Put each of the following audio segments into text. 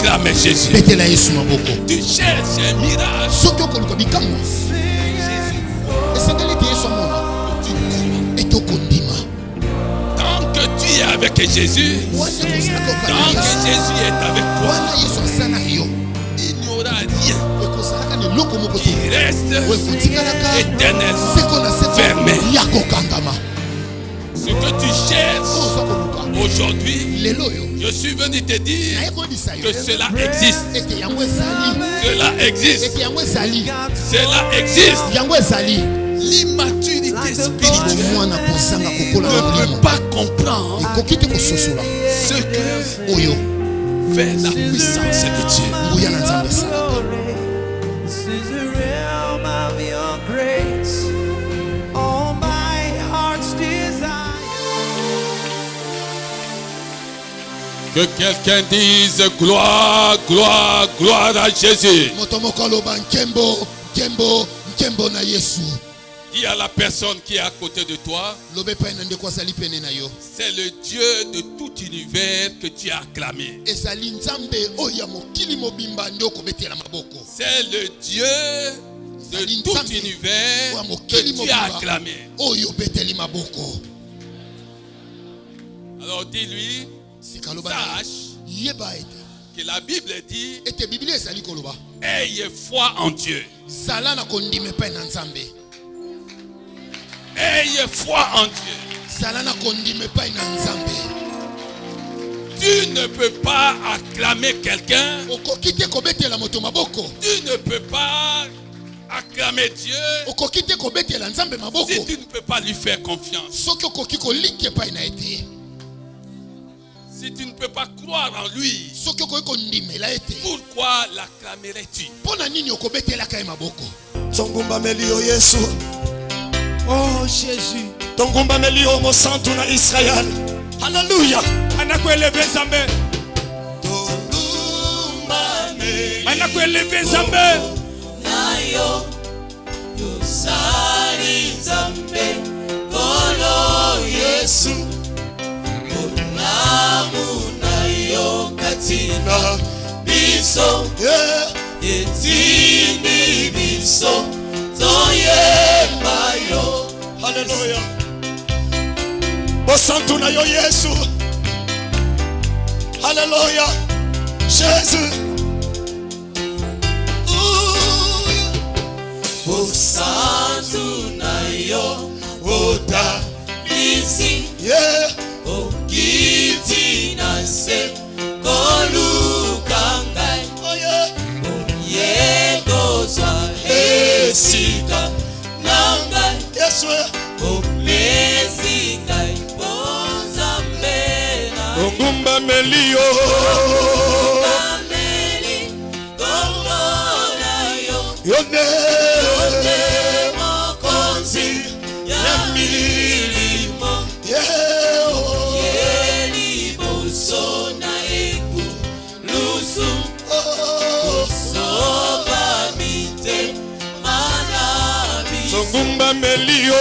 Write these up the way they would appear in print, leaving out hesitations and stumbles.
acclamer Jésus. Tu cherches un miracle. Tant que tu es avec Jésus, tant que Jésus est avec toi, il n'y aura rien qui reste éternellement fermé. Ce que tu cherches aujourd'hui, je suis venu te dire que cela existe. Cela existe. Cela existe. L'immaturité spirituelle ne peut pas comprendre ce que fait la puissance de Dieu. Que quelqu'un dise gloire, gloire, gloire à Jésus. Dis à la personne qui est à côté de toi, c'est le Dieu de tout univers que tu as acclamé. C'est le Dieu de tout univers que tu as acclamé. Alors dis-lui, sache que la Bible dit, ayez foi en Dieu. Ayez foi en Dieu. Tu ne peux pas acclamer quelqu'un. Tu ne peux pas acclamer Dieu si tu ne peux pas lui faire confiance. Si tu ne peux pas croire en lui, pourquoi l'acclamerais-tu? Oh Jésus. Tongumba melio mo santu na Israel. Hallelujah. Anakueleve Nzambe. Anakueleve Nzambe. Nayo yosari Nzambe. Kolo Yesu. Unamu nayo katina biso. Yetini biso. Toyembayo. Hallelujah. Bosantu na yo Yesu. Hallelujah. Jésus. Bosantu na yo. Ota bisi. Yeah. Okiti na se. Kolukangai. Oh yeah. Yego zwa esika. Nangai. Yes sir. Tongumba melio. Yone mokonzi ya milimo. Yeli boso na eku lusu. Soba mite manabi. Tongumba melio.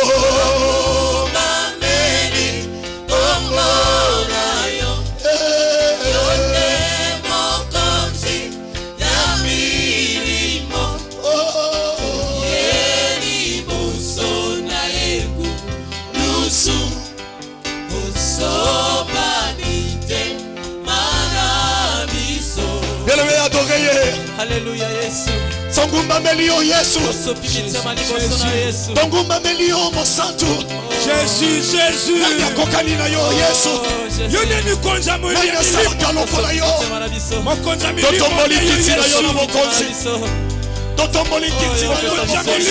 Alléluia Yesu. Tongumba melio Yesu. Tongumba melio mo santu. Jésus, Jésus. Kokani na yo Yesu. Yone ni konza mo Nanga salaka lokola yo. Mokonza mi Totomboli kiti na yo na mokonzi. Totomboli kiti na yo na mokonzi.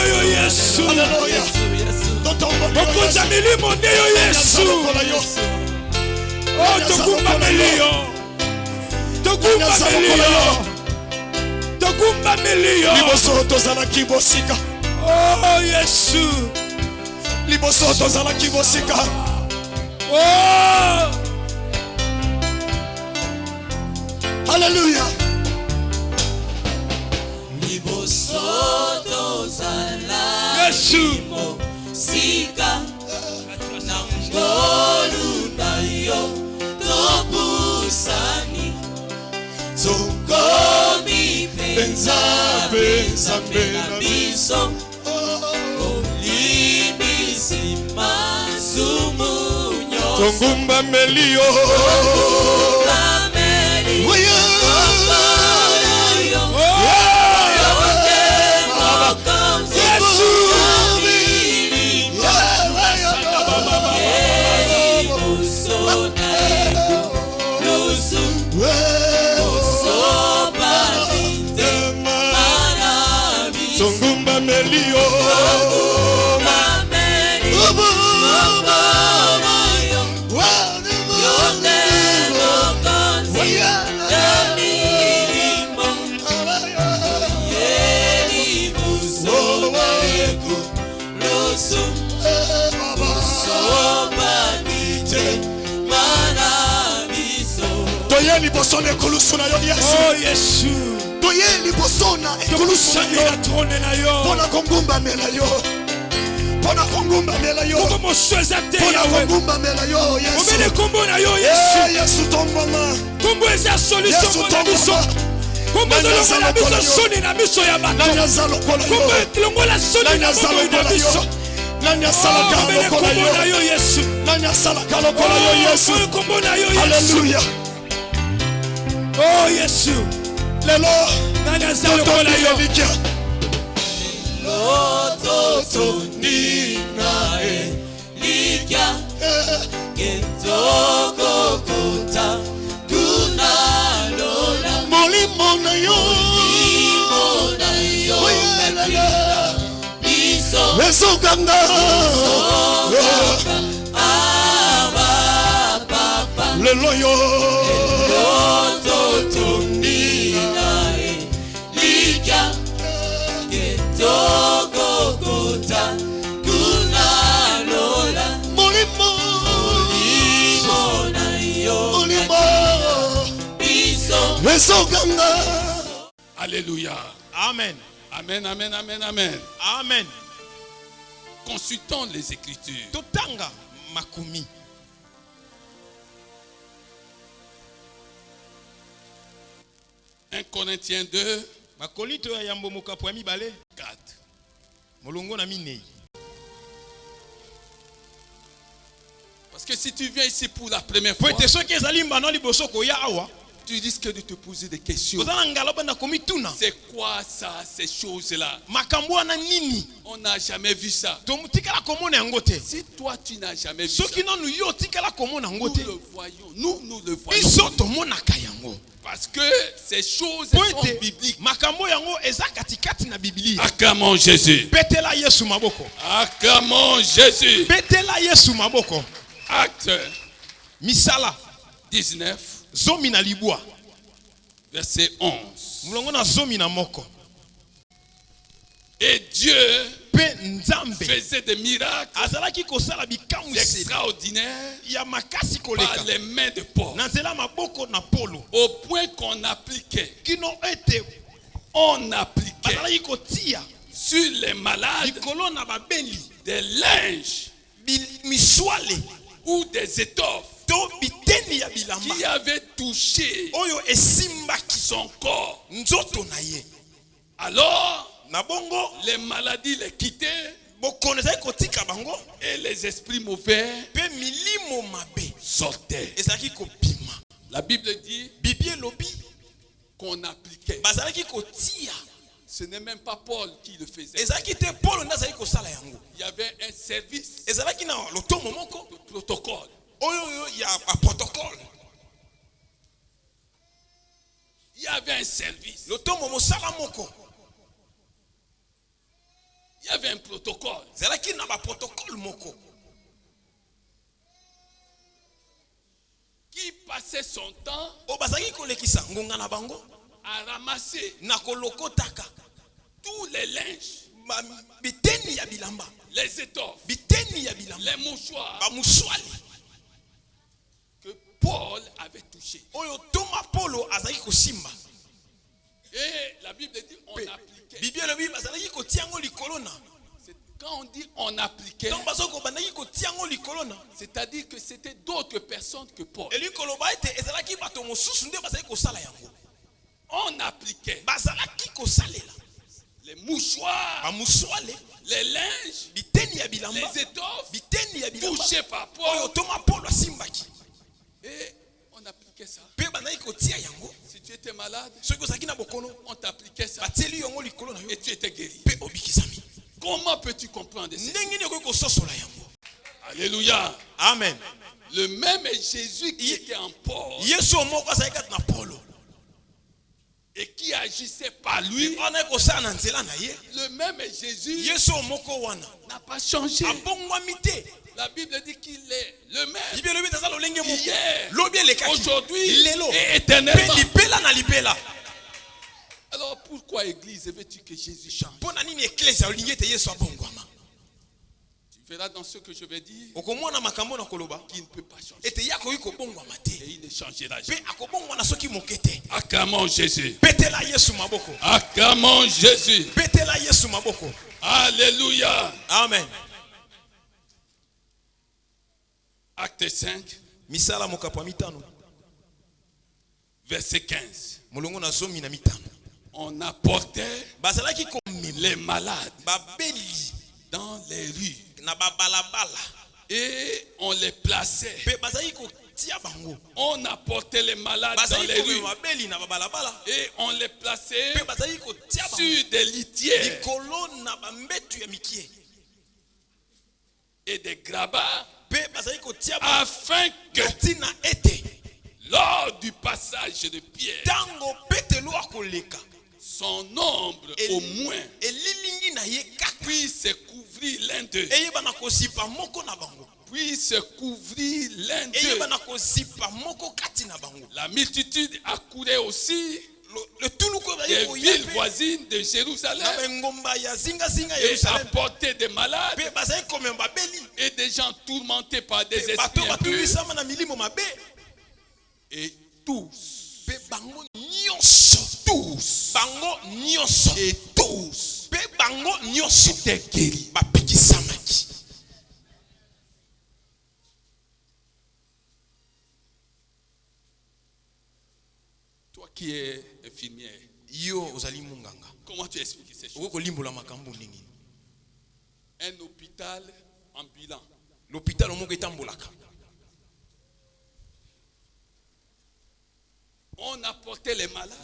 yo Yesu. Hallelujah. Totomboli Mokonza milimo yo Yesu. Oh, tongumba melio. Tongumba melio. Tongumba melio. Liboso tozala kibosika. Oh Yesu. Liboso tozala kibosika. Oh. Hallelujah. Liboso tozala Yesu. Sika. Nangolu na yo. Tobusani. nzambe na biso olibisi masumu nyonso tongumba melio tongumba melio toye liboso na ekolusu na yo Yesu. Oh Yesu. Toye liboso na ekolusu na yo. Trône na yo. Pona kongumba mela yo. Pona kongumba mela yo. Como mosoza te Pona Yahweh. kongumba mela yo Yesu. Omene kombo na yo Yesu. Yesu tongoma. Kombo eza solution na biso. Kombo zolongo na biso soni na biso ya bato. Nanya zalo kola yo. Kombo longo la soni na biso. Nanya sala kalo kola yo Yesu. Nanya sala kalo kola yo Yesu. Kombo na yo Yesu. Hallelujah. Oh Yesu. Lelo nanya zalo kola yo. Loto nina likia ketoko kota kunalola molimo na yo biso esokanga papa lelo yo loto nina likia ketoko kota kunalola molimo na yo molimo biso esokanga. Alléluia. Amen. Amen, amen, amen, amen. Amen. Consultons les Écritures. Totanga makumi. Un Corinthiens 2, Makolito ya yambo mukapo ya mibale 4. molongo na minei. Parce que si tu viens ici pour la première fois, Poete soki ezali mbano liboso koya awa. tu risques de te poser des questions. Kozala ngaloba na komituna. C'est quoi ça, ces choses-là? Makambo wana nini? On n'a jamais vu ça. Tomutikala komona yango te. Si toi tu n'as jamais vu ça, Soki nanu yo tikala komona yango nous te. le voyons. Nous le voyons. Biso tomonaka yango. Parce que ces choses sont Poete bibliques. makambo yango eza katikati na Biblia. Acclamons Jésus. Betela Yesu maboko. Acclamons Jésus. Betela Yesu maboko. Acte Misala 19, zomi na libwa. verset 11. Mulongo na zomi na moko. Et Dieu Pe nzambe faisait des miracles azalaki kosala bikamwiseli extraordinaires ya makasi par koleka les mains de Paul. na nzela maboko na Polo Au point qu'on appliquait, kino ete on appliquait bazalaki kotia sur les malades likolo na babeli des linges miswale ou des étoffes to biteni ya bilamba qui avaient touché oyo esimbaki son corps. nzoto na ye. Alors, Na bongo les maladies les quittaient bokono ezalaki kotika bango et les esprits mauvais pe milimo mabe sortaient. ezalaki kopima. La Bible dit Bibi elobi qu'on appliquait. bazalaki kotia. Ce n'est même pas Paul qui le faisait. ezalaki te Polo nde azalaki kosala yango. Il y avait un service ezalaki na lotomo moko de protocole. oyo ya protocole. Il y avait un service. Lotomo mosala moko. Il y avait un protocole. ezalaki na ba protocole moko Qui passait son temps o bazalaki kolekisa ngonga na bango à ramasser na kolokotaka tous les linges, biteni ya bilamba, les étoffes, biteni ya bilamba, les mouchoirs ba muswali que Paul avait touchés. oyo Toma Polo azalaki kosimba. Et la Bible dit on appliquait. Bibi elobi bazalaki kotiango likolo na. Quand on dit on appliquait, Donc bazoko bandaki kotiango likolo na. c'est-à-dire que c'était d'autres personnes que Paul. Elikolo ba ete ezalaki bato mosusu nde bazalaki kosala yango. On appliquait. Bazalaki kosalela. les mouchoirs, les linges, les étoffes touchées par Paul. Et on appliquait ça. Si tu étais malade, on t'appliquait ça. Et tu étais guéri. Comment peux-tu comprendre ça? Alléluia. Amen. Le même Jésus qui était en Paul et qui agissait par lui, le même Jésus n'a pas changé. La Bible dit qu'il est le même hier, aujourd'hui et éternellement. Alors pourquoi Église veux-tu que Jésus change? Tu verras dans ce que je vais dire qu'il ne peut pas changer. Et il ne changera jamais. Acclamons Jésus. Acclamons Jésus. Alléluia. Amen. Acte 5, verset 15. On apportait les malades dans les rues et on les plaçait. On apportait les malades dans les rues et on les plaçait sur des litières et des grabats afin que lors du passage de Pierre, son ombre au moins puisse couvrir l'un d'eux. Puisse couvrir l'un d'eux. La multitude accourait aussi des villes voisines de Jérusalem et apportait des malades et des gens tourmentés par des esprits impurs. Et tous étaient guéris. Toi qui es infirmière, comment tu expliques ces choses? Un hôpital ambulant. On apportait les malades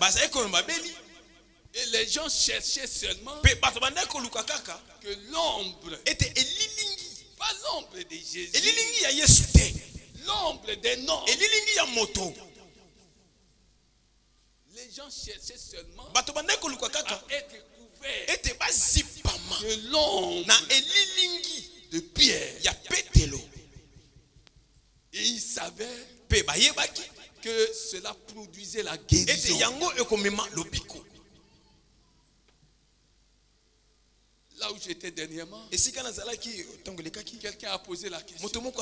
et les gens cherchaient seulement que l'ombre, pas l'ombre de Jésus, l'ombre des noms. Les gens cherchaient seulement à être couverts de l'ombre de Pierre. Et ils savaient que cela produisait la guérison. Là où j'étais dernièrement, quelqu'un a posé la question.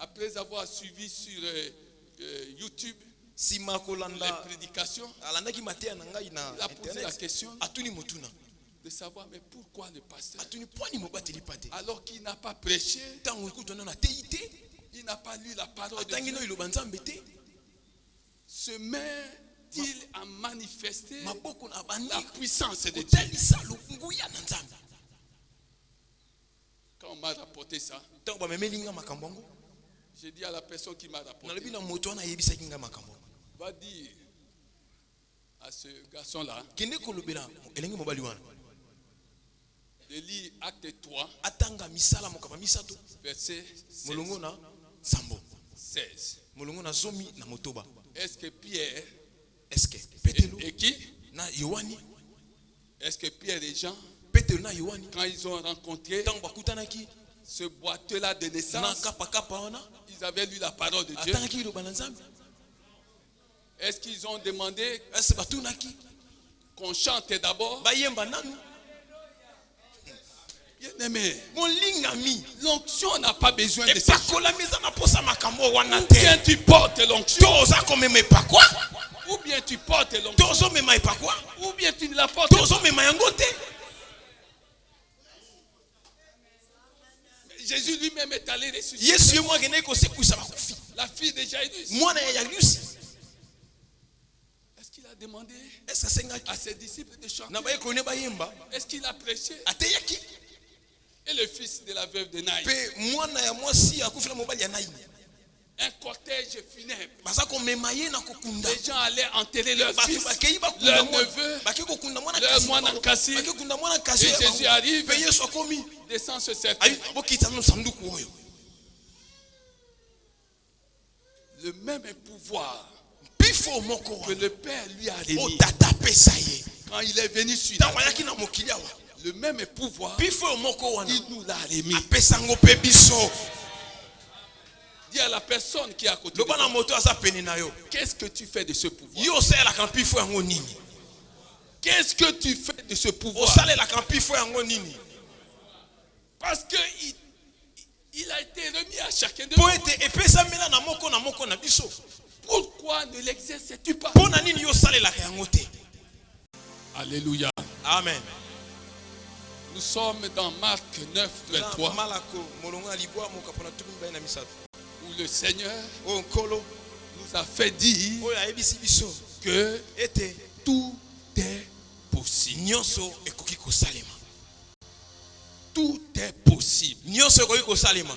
Après avoir suivi sur YouTube les prédications, il a posé la question de savoir mais pourquoi le pasteur, alors qu'il n'a pas prêché, il n'a pas lu la parole de Dieu, se met-il à manifester la puissance de Dieu? Quand on m'a rapporté ça, j'ai dit à la personne qui m'a rapporté, va dire à ce garçon-là de lire Acte 3, verset 16. Est-ce que Pierre et qui? Est-ce que Pierre et Jean, quand ils ont rencontré ce boiteux-là de naissance, ils avaient lu la parole de Dieu? Est-ce qu'ils ont demandé qu'on chante d'abord? Bien-aimé, l'onction n'a pas besoin de ça. Ou bien tu portes l'onction, ou bien tu portes l'onction, ou bien tu ne la portes pas. Jésus lui-même est allé ressusciter la fille de Jairus. Est-ce qu'il a demandé Est-ce que c'est à ses disciples de chanter? na ba ko ne ba yemba Est-ce qu'il a prêché? ateyaki Et le fils de la veuve de Naïm, pe mwana ya mwasi akufila mobali ya Naïm un cortège funèbre. baza ko memaye na kokunda Les gens allaient enterrer leur fils, bakei bakunda leur mwana neveu, bakei kokunda mwana leur mwana kasi. bakei kokunda mwana kasi Et Jésus arrive, pe Yesu akomi descend sur cette ayi terre. bokita no sanduku oyo Le même pouvoir pifo moko que le Père lui a o remis tata pesa ye quand il est venu sur la tango terre. yaki na mokili awa Le même pouvoir, pifo moko wana il nous l'a remis. apesa ngo pe biso Dis à la personne qui est à côté de loba na toi, moto aza pene na yo qu'est-ce que tu fais de ce pouvoir? yo osalelaka pifo yango nini Qu'est-ce que tu fais de ce pouvoir? osalelaka pifo yango nini Parce que il a été remis à chacun de po nous. ete epesamela na moko na biso Pourquoi ne l'exerces-tu pas? mpo na nini yo osalelaka yango te Alléluia. amen Nous sommes dans Marc 9, 23, malako molongo ya libwa mokapona tuku mibali na misato où le Seigneur oyo nkolo nous a fait dire oyo ayebisi biso que ete tout est possible. nyonso ekoki kosalema Tout est possible. nyonso ekoki kosalema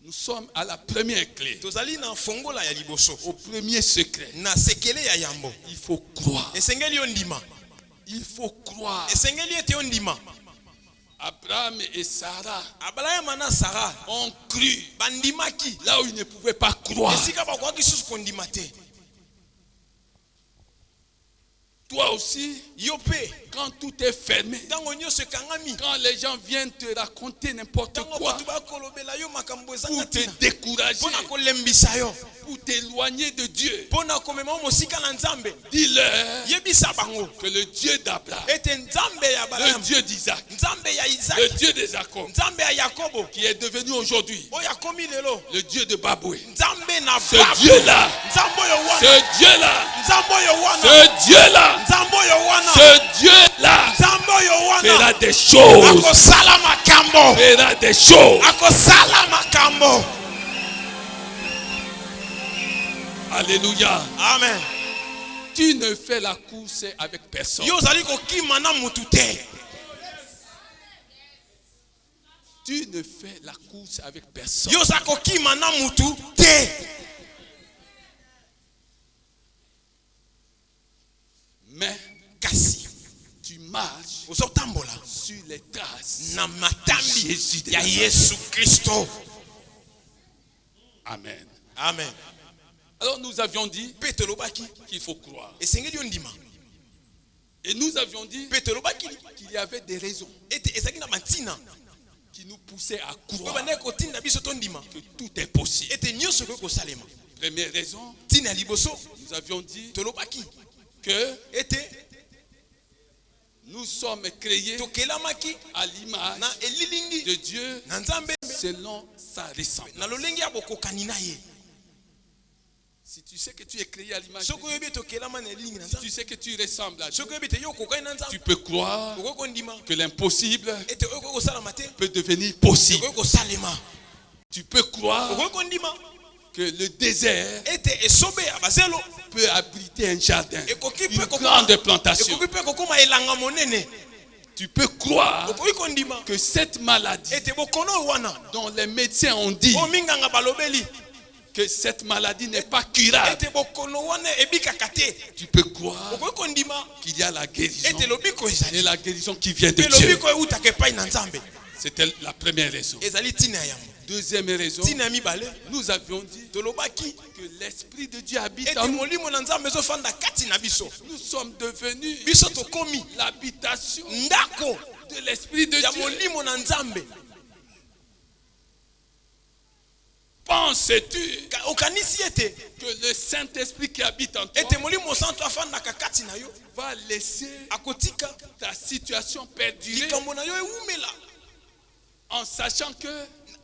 Nous sommes à la première clé, tozali na fongola ya liboso au premier secret. na sekele ya yambo Il faut croire. esengeli yo ndima Il faut croire. esengeli ete yo ndima Abraham et Sarah abrahama na sara ont cru bandimaki là où ils ne pouvaient pas croire. esika bakoki susu kondima te Toi aussi, yo pe quand tout est fermé, ntango nyonso ekangami quand les gens viennent te raconter n'importe ntango quoi bato bakolobela yo makambo ezanga pour te ntina décourager, mpo na kolembisa yo pour t'éloigner de Dieu, mpo na komema yo mosika na nzambe dis-leur yebisa bango que le Dieu d'Abraham, ete nzambe ya le balamu Dieu d'Isaac, nzambe ya le izaki Dieu de Jacob, nzambe ya yakobo qui est devenu aujourd'hui oyo akomi lelo le Dieu de Baboué, nzambe na ce Babu. Dieu-là, nzambe oyo wana ce Dieu-là, nzambe oyo wana ce Dieu-là, nzambe oyo wana ce Dieu-là nzambe oyo wana fera des choses, akosala makambo fera des choses. akosala makambo Alléluia. amen Tu ne fais la course avec personne. yo ozali kokima na mutu te Tu ne fais la course avec personne. yo ozali kokima na mutu te Mais kasi tu marches ozotambola sur les traces. na matambi Jésus de ya Nazareth. yesu kristo Amen. amen Alors nous avions dit mpe tolobaki qu'il faut croire. esengeli yo ndima Et nous avions dit mpe tolobaki qu'il y avait des raisons ete ezalaki na bantina qui nous poussaient à oyo croire bandaki kotinda biso tondima que tout est possible. ete nyonso ekoki kosalema Première raison, ntina ya liboso nous avions dit tolobaki que ete nous sommes créés tokelamaki à l'image na elilingi de Dieu na nzambe selon sa ressemblance. na lolenge ya bokokani na ye Si tu sais que tu es créé à l'image de soki Dieu, oyebi tokelama na elilingi na si tu nzambe sais que tu ressembles à Dieu, soki oyebi te yo okokani na tu nzambe peux croire okoki kondima que l'impossible ete oyo okoki kosalama te peut devenir possible. okoki kosalema Tu peux croire okoki kondima que le désert ete esobe ya bazelo peut abriter un jardin, ekoki une mpe grande plantation. ekoki mpe kokoma elanga monene Tu peux croire okoki kondima que cette maladie ete bokono oyo wana dont les médecins ont dit oyo minganga balobeli que cette maladie n'est pas curable, ete bokono wana ebikaka te tu peux croire okoki kondima qu'il y a la guérison ete lobiko ezali et la guérison qui vient de mpe Dieu. lobiko eutaka epai na nzambe C'était la première raison. ezali ntina ya yambo Deuxième raison, ntina ya mibale nous avions dit tolobaki que l'Esprit de Dieu habite ete en nous. molimo na nzambe ezofanda kati na biso Nous sommes devenus biso tokomi l'habitation ndako de l'Esprit de ya Dieu. molimo na nzambe Penses-tu okanisi ete que le Saint-Esprit qui habite en toi ete molimo santo afandaka kati na yo va laisser akotika ta situation perdurer likambo na yo ewumela en sachant que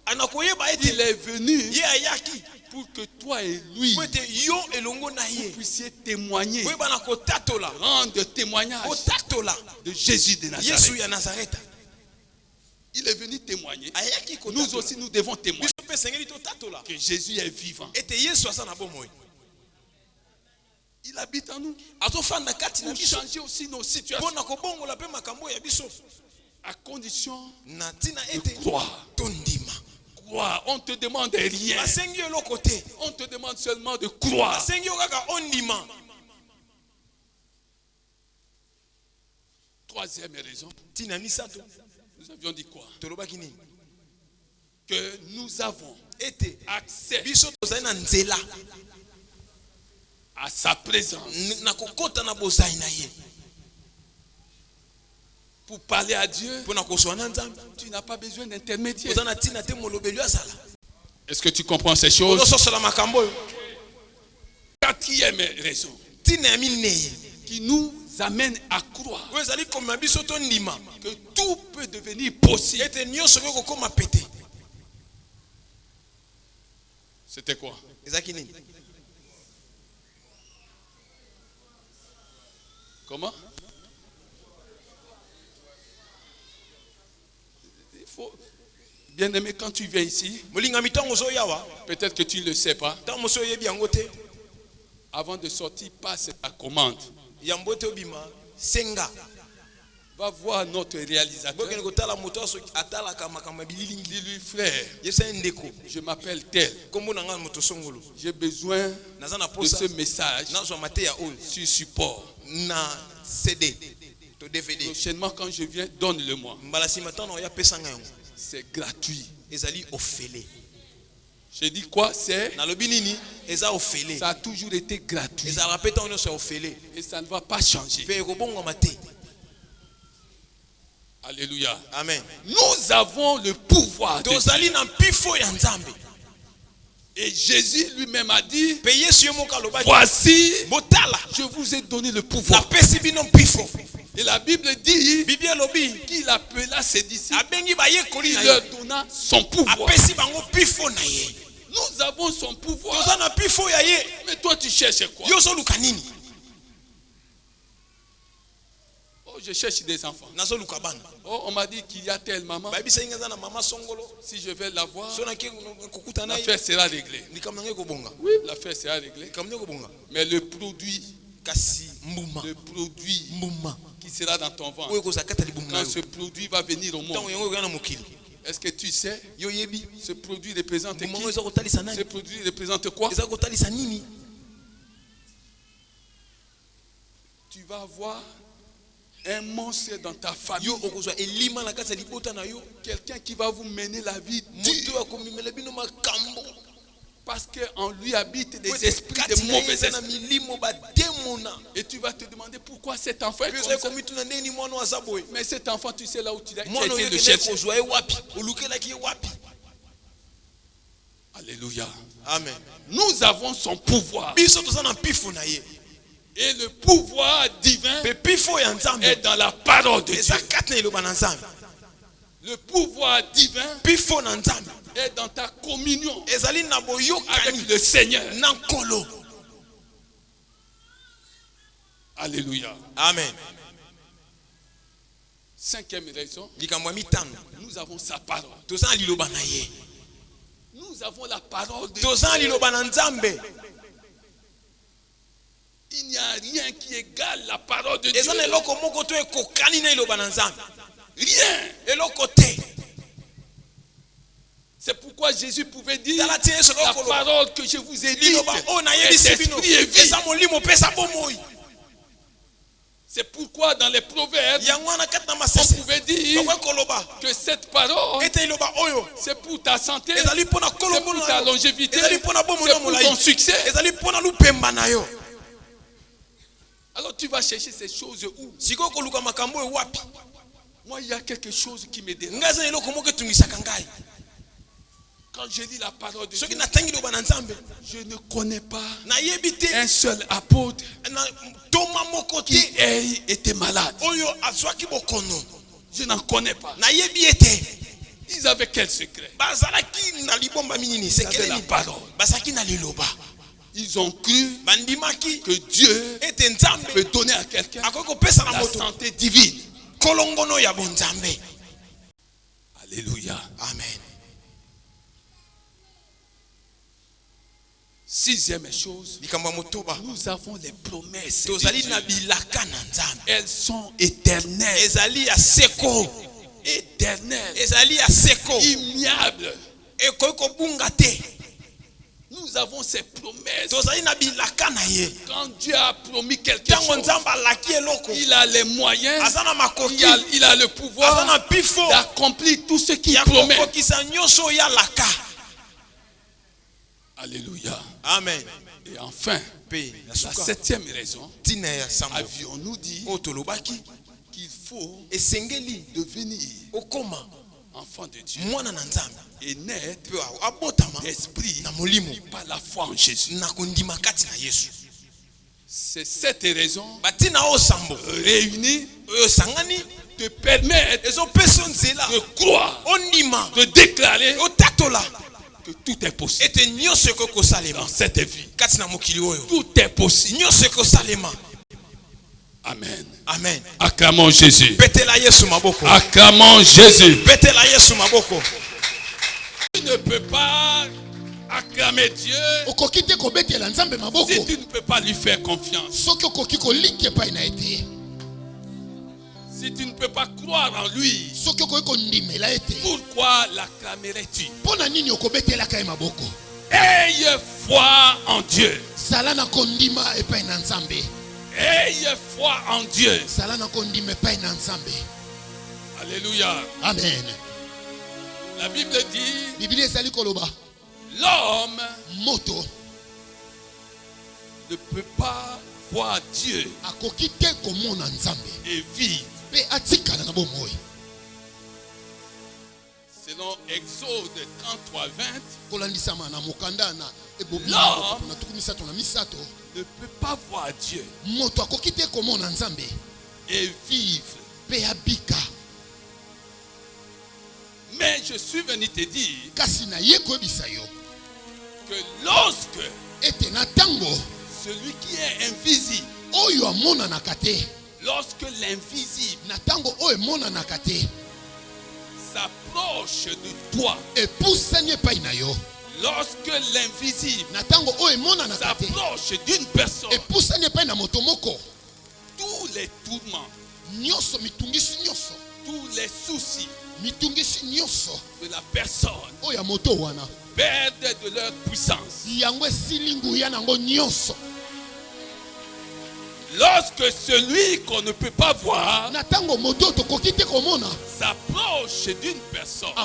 anakoyeba il ete est venu ye ayaki pour que toi et lui po ete yo elongo na ye puissiez témoigner, koyeba na kotatola rendre témoignage kotatola de Jésus de yesu Nazareth. ya nazareta Il est venu témoigner. ayaki Nous kotatola aussi, nous devons témoigner biso mpe esengeli totatola que Jésus est vivant. ete yesu aza na bomoi Il habite en nous. azofanda kati na Pour biso changer aussi nos situations. mpona kobongola mpe makambo ya biso À condition na ntina de ete croire. tondima Croire. On te demande rien. basengi eloko te On te demande seulement de croire. basengi yo kaka ondima. Troisième raison. ntina misato Nous avions dit quoi? tolobaki nini Que nous avons ete accès biso tozali na nzela à sa présence. na kokota na bozali na ye Pour parler à Dieu, mpona kozwa na nzambe tu n'as pas besoin d'intermédiaire. oza na ntina te molobeli azala Est-ce que tu comprends ces choses? ozososola makambo oyo. Quatrième raison ntina ya minei qui nous amène à croire oyo ezali komema biso tondima que tout peut devenir possible. ete nyonso oyo kokoma pete C'était quoi? ezalaki nini Comment? Il faut, bien aimé, quand tu viens ici, molingami ntango ozoyawa peut-être que tu ne le sais pas, ntango mosi oyebi yango te avant de sortir, passe ta commande. yambo te obima senga Va voir notre réalisateur. bokende kotala moto aso atalaka makambo ya bililingi Dis-lui, frère, yesa ye ndeko je m'appelle tel. nkombo na ngai moto songolo J'ai besoin naza na de posa ce message nazwa mateya oyo sur support. na cd to dvd Prochainement, quand je viens, donne-le-moi. mbala nsima ntango oya pesa ngai yango C'est gratuit. ezali ofele J'ai dit quoi? C'est. nalobi nini eza ofele Ça a toujours été gratuit. ezalaka mpe ntango nyonso ya ofele Et ça ne va pas changer. mpe ekobongwama te. Alléluia. Amen. Nous avons le pouvoir de Dieu. tozali na mpifo ya nzambe Et Jésus lui-même a dit, mpe yesu ye moko alobaki voici, botala je vous ai donné le pouvoir. napesi bino mpifo. Et la Bible dit bibi elobi qu'il appela ses disciples, abengi bayekoli il na leur ye donna son pouvoir. apesi bango mpifo na ye. Nous avons son pouvoir. toza na mpifo ya ye Mais toi, tu cherches quoi? yo ozoluka nini Oh, je cherche des enfants. nazoluka bana Oh, on m'a dit qu'il y a telle maman. bayebisa ye eza na mama songolo Si je vais la voir, so naki kokuta na ye l'affaire sera réglée. likambo nange ekobonga Oui, l'affaire sera réglée. likambo nange ekobonga Mais le produit kasi mbuma mbuma qui sera dans ton ventre, oyo kozala kati ya libumu na quand ce yo produit va venir au ntango monde, yango ekoya na mokili est-ce que tu sais, yo yebi ce produit représente mbuma qui? yango eza kotalisa Ce nani produit représente quoi? eza kotalisa nini Tu vas avoir un monstre dans ta famille. yo okozwa elima na kati ya libota na yo Quelqu'un qui va vous mener la vie moto dure. akomimela bino makambo Parce qu'en lui habitent des Po ete esprits de kati na ye mauvais eza na esprits. milimo bademona Et tu vas te demander pourquoi cet enfant est mpe comme ozali ça. komituna ndeni mwana oyo aza boye Mais cet enfant, tu sais là où tu as mwana oyo été le ekendeki chercher. kozwa ye wapi olukelaki ye wapi. Alléluia. Amen. Nous avons son pouvoir. biso toza na mpifo na ye Et le pouvoir divin mpe mpifo ya nzambe est dans la parole de Dieu. eza kati na eloba na nzambe. Le pouvoir divin mpifo na nzambe est dans ta communion ezali na boyokani avec le Seigneur. na nkolo. Alléluia. Amen. Cinquième raison, likambo ya mitano nous avons sa parole. toza na liloba na ye Nous avons la parole de toza na Dieu. liloba na nzambe. Il n'y a rien qui égale la parole de Dieu. eza na eloko moko to ekokani na liloba na nzambe. Rien. eloko te. C'est pourquoi Jésus pouvait dire tala tie yesu la lokolo parole que je vous ai dite liloba oyo est nayebisi bino esprit et vie. eza molimo mpe eza bomoi. C'est pourquoi dans les proverbes, yango wana kati na on masese pouvait dire bakoki koloba que cette parole, ete liloba oyo c'est pour ta santé, ezali mpo na c'est pour kolongono ta na yo, longévité, ezali mpo na c'est bomoi na pour molai, ton succès. ezali mpo na lupemba na yo. Alors tu vas chercher ces choses où? sikoyo koluka makambo oyo wapi? Moi, il y a quelque chose qui me dérange. ngai eza na eloko moko etungisaka ngai Quand je lis la parole de soki Dieu, natangi liloba na nzambe je ne connais pas nayebi te un seul apôtre na toma moko qui te ait été malade. oyo azwaki bokono. Je n'en connais pas. nayebi ete Ils avaient quel secret? bazalaki na libomba minini Ils avaient sekele la nini parole. bazalaki na liloba Ils ont cru bandimaki que Dieu ete nzambe peut donner à quelqu'un akoki kopesa na la moto santé divine. kolongono ya bonzambe. Alléluia. Amen. Sixième chose, nous avons les promesses de Dieu. Elles sont éternelles. Éternelles. Immuables. Nous avons ces promesses. Quand Dieu a promis quelque chose, il a les moyens, il a le pouvoir d'accomplir tout ce qu'il promet. Alléluia. Amen. Et enfin, la septième raison, avions-nous dit qu'il faut devenir enfant de Dieu et naître d'esprit par la foi en Jésus. C'est cette raison réunie te permettre de croire, de déclarer que tout est possible dans cette vie. Tout est possible. Amen. Amen. Acclamons Jésus. Acclamons Jésus. Tu ne peux pas acclamer Dieu si tu ne peux pas lui faire confiance. Si tu ne peux pas croire en lui, pourquoi l'acclamerais-tu? Ayez foi en Dieu. Ayez foi en Dieu. Alléluia. Amen. La Bible dit, l'homme ne peut pas voir Dieu et vivre. Selon Exode 33:20, l'homme ne peut pas voir Dieu et vivre. Mais je suis venu te dire que lorsque celui qui est invisible, lorsque l'invisible s'approche de toi, lorsque l'invisible s'approche d'une personne, tous les tourments, tous les soucis de la personne perdent de leur puissance. Lorsque celui qu'on ne peut pas voir s'approche d'une personne,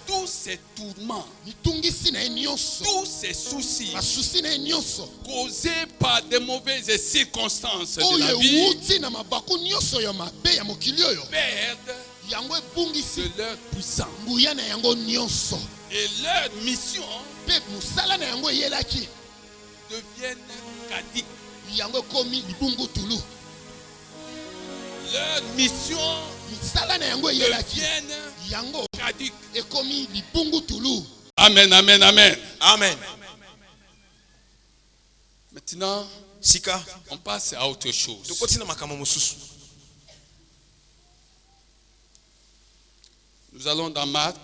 tous ces tourments, tous ces soucis causés par des mauvaises circonstances de la vie perdent de leur puissance. Et leur mission deviennent caduques. Leur mission deviennent caduques. Amen, amen, amen. Amen. Maintenant, on passe à autre chose. Nous allons dans Marc.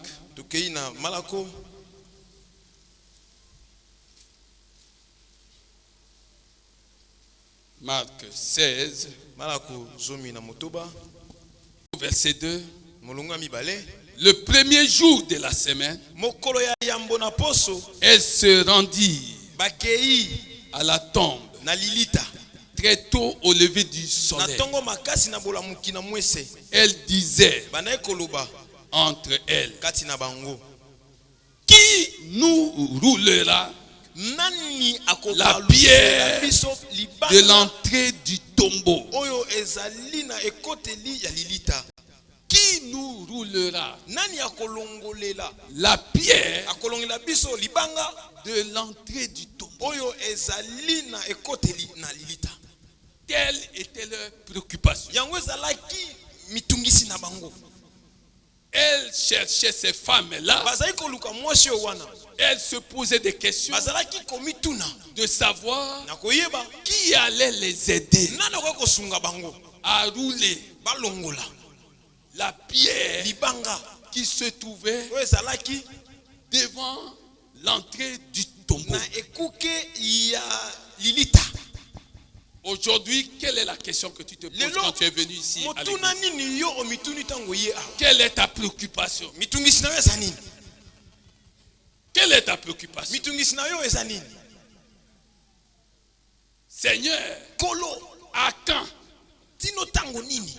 Marc 16, verset 2. Le premier jour de la semaine, elle se rendit à la tombe très tôt au lever du soleil. Elle disait entre elles, qui nous roulera la pierre de l'entrée du tombeau? Qui nous roulera la pierre de l'entrée du tombeau? Telle était leur préoccupation. Elle cherchait ces femmes-là. Elle se posait des questions de savoir qui allait les aider à rouler la pierre qui se trouvait devant l'entrée du tombeau. na ekuke ya lilita. Aujourd'hui, quelle est la question que tu te poses quand tu es venu ici à l'église? motuna nini yo omituni tango ye awa? Quelle est ta préoccupation? Mitungisi na yo eza nini? Quelle est ta préoccupation? Mitungisi na yo eza nini? Seigneur, Kolo, à quand? tino tango nini?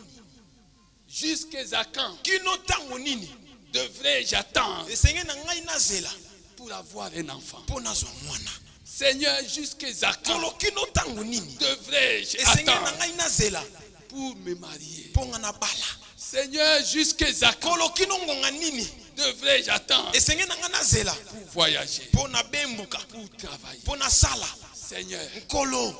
Jusqu'à quand Kino tango nini? devrais-je attendre Esenge na ngai nazela pour avoir un enfant? po nazwa mwana. Seigneur, jusqu'à quand Kolo kino tango nini? devrais-je Esenge na attendre ngai nazela pour me marier? po nga na bala. Seigneur, jusqu'à quand Kolo kino ngonga nini? devrais-je attendre Esenge na ngai nazela pour voyager, po na bembuka, pour travailler? po na sala. Seigneur, Kolo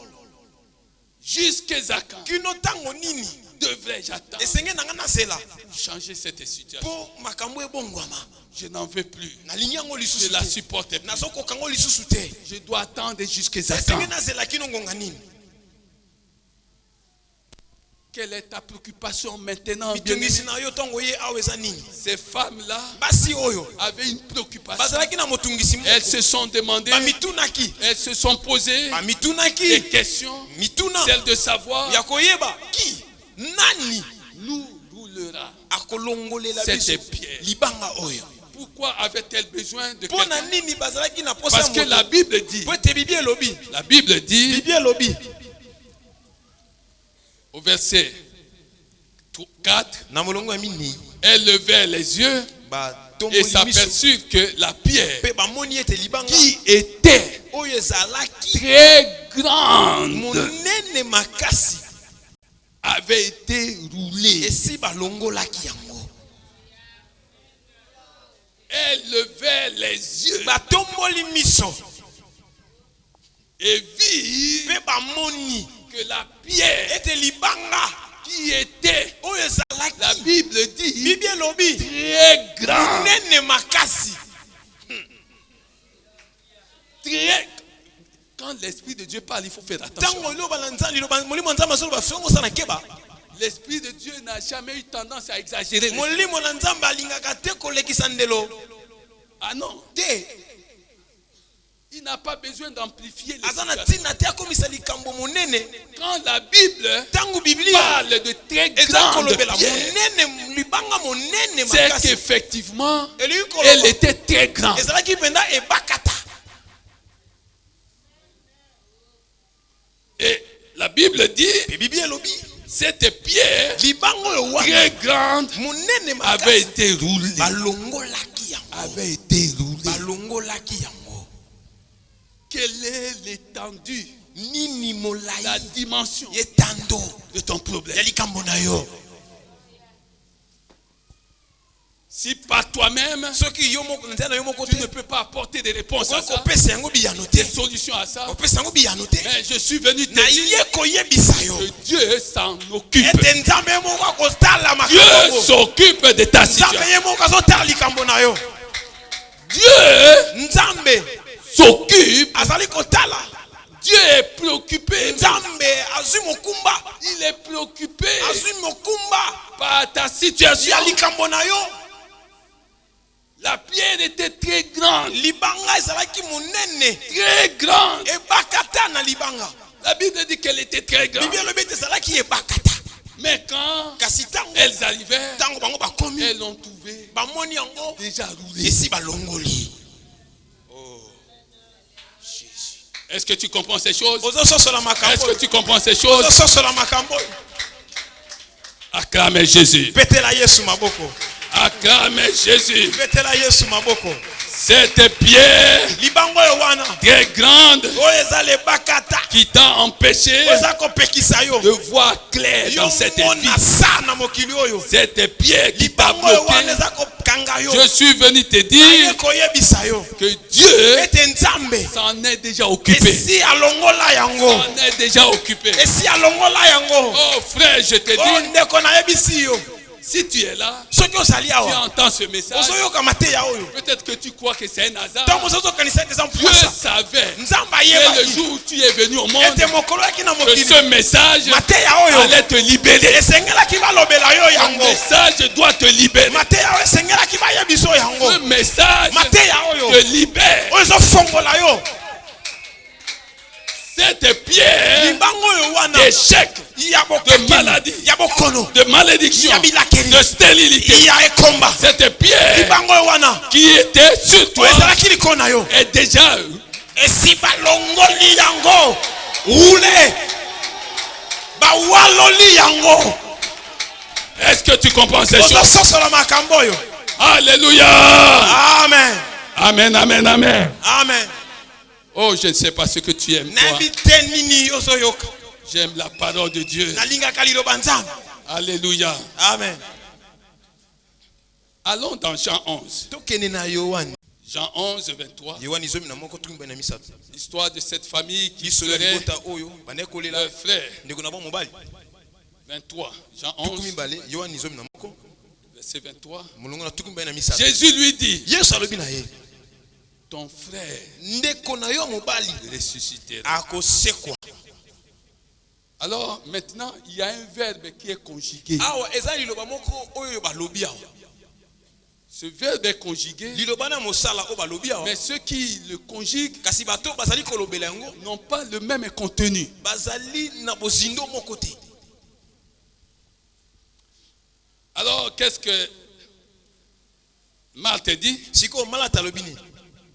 jusqu'à quand kino tango nini? devrais-je attendre Esenge na ngai nazela pour changer cette situation? po makambo ebongwama. Je n'en veux plus. Nalingi yango Je lisusu la te. supporte plus. Nazokoka yango lisusu te. Je dois attendre jusqu'à Esenge quand? nazela kino ngonga nini? Quelle est ta préoccupation maintenant, Mitungisi bien-aimé? na yo tango ye awa eza nini? Ces femmes-là Basi oyo avaient une préoccupation. bazalaki na motungisi Elles moko. se sont demandées, Bamitunaki, elles se sont posées des bamitunaki questions, mituna celle de savoir ya koyeba ki nani nous roulera. akolongolela C'était biso Pierre. libanga oyo. Pourquoi avait-elle besoin de Mpo na quelqu'un? nini bazalaki na posa Parce que la moto? Bible dit, Po ete Bible elobi, la Bible dit Bible elobi au verset 4, na molongo ya minei elle levait les yeux et batomboli miso s'aperçut que la pierre mpe bamoni ete libanga qui était oyo ezalaki très grande monene makasi avait été roulée. esi balongolaki yango. Elle levait les yeux Batomboli miso et vit mpe bamoni que la pierre ete libanga qui était, oyo la ezalaki Bible dit, Bible elobi très grande. monene makasi. Très. Quand l'Esprit de Dieu parle, il faut faire attention. Tango loba na nzali loba molimo nzambe asolo bafengo sana keba. L'Esprit de Dieu n'a jamais eu tendance à exagérer. Molimo na nzambe alingaka te kolekisa ndelo Ah non, te. il n'a pas besoin d'amplifier les Azana situations. tina te akomisa likambo monene. Quand la Bible Tango Biblia parle de très eza grande kolobela pierre, monene libanga monene c'est makasi. qu'effectivement, Eli elle koloba était très grande. ezalaki penda ebakata. Et la Bible dit, Pe Biblia elobi cette pierre libanga oyo très wana grande monene avait makasi. été roulée. Balongolaki yango. Avait été roulée. Balongolaki yango. Quelle est l'étendue, Nini molai la dimension yetando de ton problème? ya likambo na yo. Si par toi-même, Soki yo moko nzana yo moko tu te ne peux pas apporter des réponses à ça, kopesa yango biyano te. des solutions à ça, Kopesa yango biyano te. mais je suis venu te Na dire ye koyebisa yo. que Dieu s'en occupe. Ete nzambe ye moko akotala Dieu makambo. s'occupe de ta Nzambe situation. ye moko azotala likambo na yo. Dieu Nzambe s'occupe. azali kotala. Dieu est préoccupé. Nzambe azwi mokumba. Il est préoccupé Azwi mokumba par ta situation. ya likambo na yo. La pierre était très grande. Libanga ezalaki monene. Très grande. Ebakata na libanga. La Bible dit qu'elle était très grande. Biblia elobi ete ezalaki ebakata. Mais quand Kasi tango elles arrivaient, tango bango bakomi elles l'ont trouvé bamoni yango déjà roulé. esi balongoli. Est-ce que tu comprends ces choses? Ozososola Est-ce makambo. que tu comprends ces choses? Ozososola makambo. Acclamez Jésus. Petela Yesu maboko. Acclamez Jésus. Petela Yesu maboko. Cette pierre Libango yo wana. très grande Oyo ezale bakata. qui t'a empêché Oza kopekisa yo. de voir clair Yo dans cette vie. mona sana mokili oyo. Cette pierre qui t'a Libango yo wana bloqué. eza kokanga yo. Je suis venu te Aye dire koyebisa yo. que Dieu Ete nzambe. s'en est déjà occupé. Esi alongola yango. S'en est déjà occupé. Esi alongola yango. Oh frère, je te Oh dis, ndeko na yebisi yo. si tu es là, Soki ozali tu awa. entends ce message, Ozoyoka mateya oyo. peut-être que tu crois que c'est un hasard. Ntango ozozokanisa ete eza Dieu mpwasa. savait Nzambe que le ayebaki. jour où tu es venu au monde, Ete mokolo yaki na que mokili. ce message Mateya oyo. allait te libérer. Esengelaki balobela yo Ce yango. message doit te libérer. Mateya oyo esengelaki bayebiso yango. Ce message Mateya oyo. te libère. Oyo ezofongola yo. cette pierre d'échec, de maladie, de malédiction, de stérilité, cette pierre qui était sur toi est déjà Est-ce que tu comprends ces choses? Alléluia. Amen. Amen, amen, amen. Amen. Oh, je ne sais pas ce que tu aimes, toi. J'aime la parole de Dieu. Alléluia. Amen. Allons dans Jean 11. Jean 11, 23. L'histoire de cette famille qui serait leur frère. 23. Jean 11, verset 23. Jésus lui dit, ton frère ressuscitera. Alors maintenant, il y a un verbe qui est conjugué. Ce verbe est conjugué, mais ceux qui le conjuguent n'ont pas le même contenu. Alors, qu'est-ce que Marthe dit?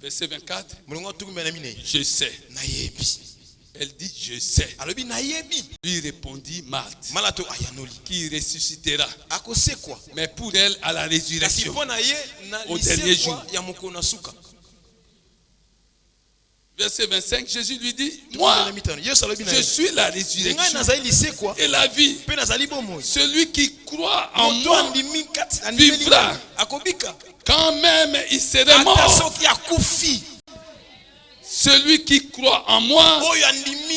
Verset 24. Je sais. Elle dit je sais. Lui répondit Marthe, qui ressuscitera. Mais pour elle, à la résurrection, au dernier jour. Verset 25, Jésus lui dit, moi, je suis la résurrection et la vie. Celui qui croit en moi vivra. Quand même il serait mort. Celui qui croit en moi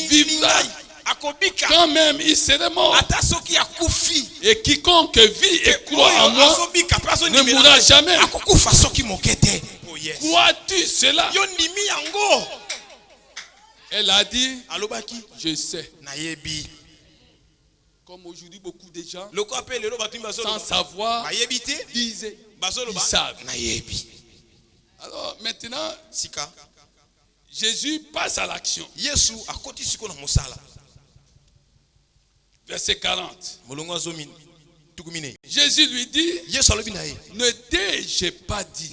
vivra. Quand même il serait mort. Et quiconque vit et croit en moi ne mourra jamais. Crois-tu cela? Elle a dit, je sais. Comme aujourd'hui beaucoup de gens, sans savoir, disent, ils savent. Alors maintenant, Jésus passe à l'action. Verset 40. Jésus lui dit, ne t'ai-je pas dit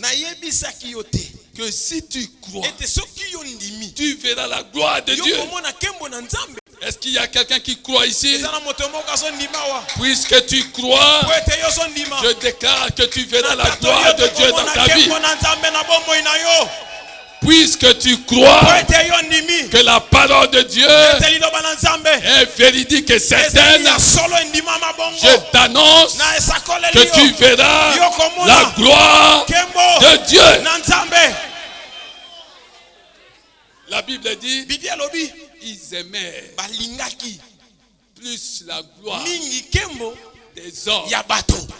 que si tu crois, tu verras la gloire de Dieu? Est-ce qu'il y a quelqu'un qui croit ici? Puisque tu crois, je déclare que tu verras la gloire de Dieu dans ta vie. Puisque tu crois que la parole de Dieu est véridique et certaine, je t'annonce que tu verras la gloire de Dieu. La Bible dit, ils aimaient plus la gloire des hommes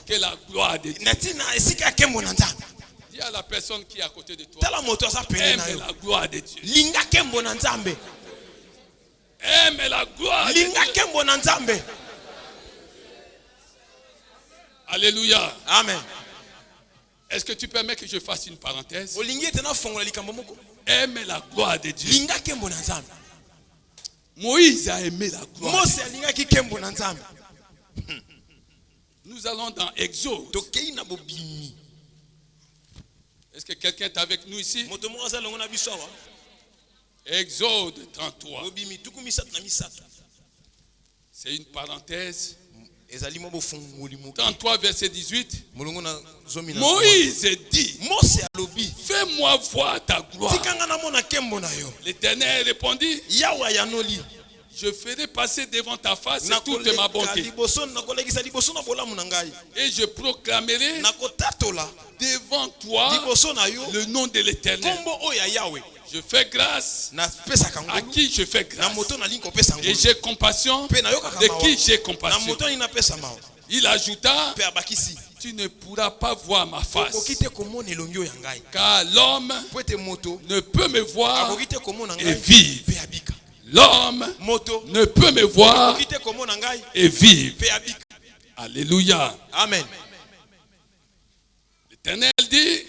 que la gloire de Dieu. Dis à la personne qui est à côté de toi, aime la gloire de Dieu. Aime la gloire de Dieu. Alléluia. Amen. Est-ce que tu permets que je fasse une parenthèse? Aime la gloire de Dieu. Moïse a aimé la gloire. Nous allons dans Exode. Est-ce que quelqu'un est avec nous ici? Exode 33. C'est une parenthèse. 33 verset 18. Moïse dit, fais-moi voir ta gloire. L'Éternel répondit, je ferai passer devant ta face toute ma bonté. Et je proclamerai devant toi le nom de l'Éternel. Je fais grâce à qui je fais grâce. Et j'ai compassion de qui j'ai compassion. Il ajouta, tu ne pourras pas voir ma face, car l'homme ne peut me voir et vivre. L'homme ne peut me voir et vivre. Alléluia. Amen. L'Éternel dit,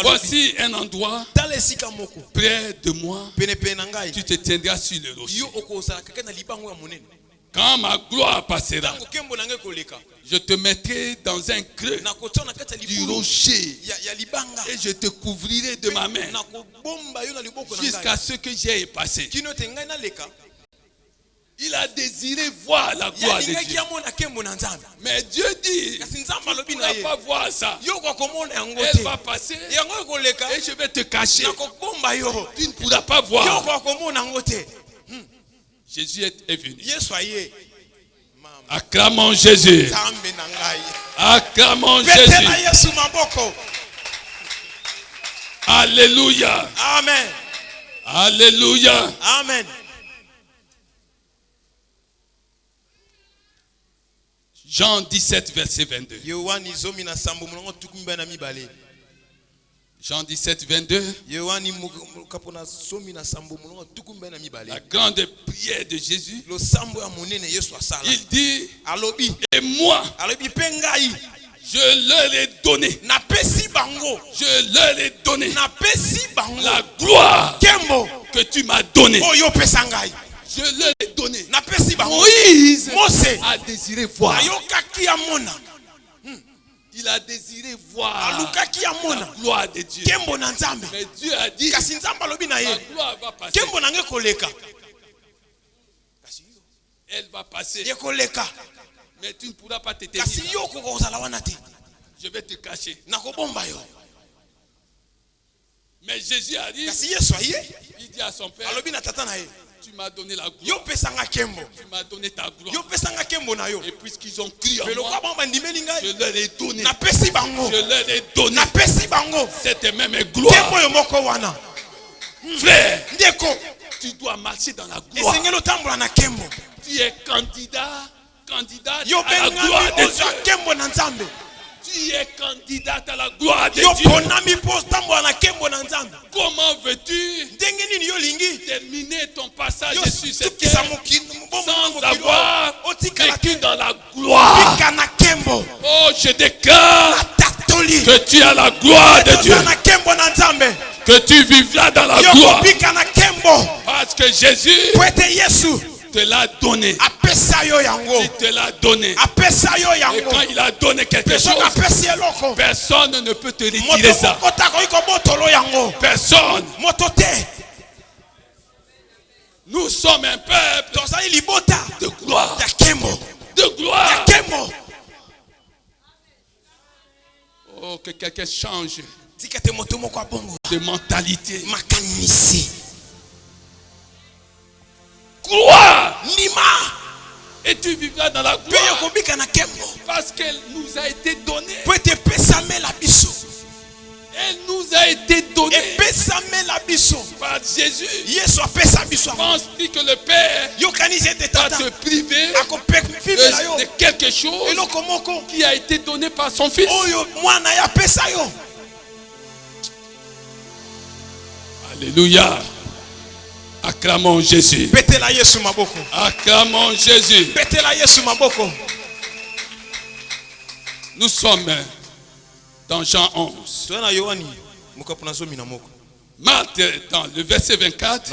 voici un endroit près de moi. Tu te tiendras sur le rocher. Quand ma gloire passera, je te mettrai dans un creux du rocher et je te couvrirai de ma main jusqu'à ce que j'ai passé. Il a désiré voir la gloire de Dieu. Mais Dieu dit, tu ne pourras pas voir ça. Elle va passer et je vais te cacher. Tu ne pourras pas voir. Jésus est venu. Acclamons Jésus. Acclamons Jésus. Alléluia. Amen. Alléluia. Amen. Jean 17, verset 22. Jean 17, 22. La grande prière de Jésus. Il dit, et moi, je leur ai donné. Je leur ai donné la gloire que tu m'as donnée. Je leur ai donné. Moïse a désiré voir. Il a désiré voir la gloire de Dieu. Mais Dieu a dit, la gloire va passer. Elle va passer. Mais tu ne pourras pas te tenir. Je vais te cacher. Mais Jésus a dit, il dit à son père, tu m'as donné la gloire. Tu m'as donné ta gloire. Et puisqu'ils ont cru en moi, je leur ai donné. Je leur ai donné cette même gloire. Frère, tu dois marcher dans la gloire. Tu es candidat à la gloire de Dieu. Tu es candidat à la gloire de Dieu. Comment veux-tu terminer ton passage sur cette terre sans avoir vécu dans la gloire? Oh, je déclare que tu as la gloire de Dieu. Que tu vivras dans la gloire. Parce que Jésus te l'a donné. Il te l'a donné. Et quand il a donné quelque chose, personne ne peut te retirer ça. Personne. Nous sommes un peuple de gloire. De gloire. Oh, que quelqu'un change de mentalité. Gloire. Et tu vivras dans la gloire. Parce qu'elle nous a été donnée. Elle nous a été donnée par Jésus. Pense-tu que le Père va te priver de quelque chose qui a été donné par son Fils? Alléluia. Acclamons Jésus. Acclamons Jésus. Nous sommes dans Jean 11. Marthe, dans le verset 24,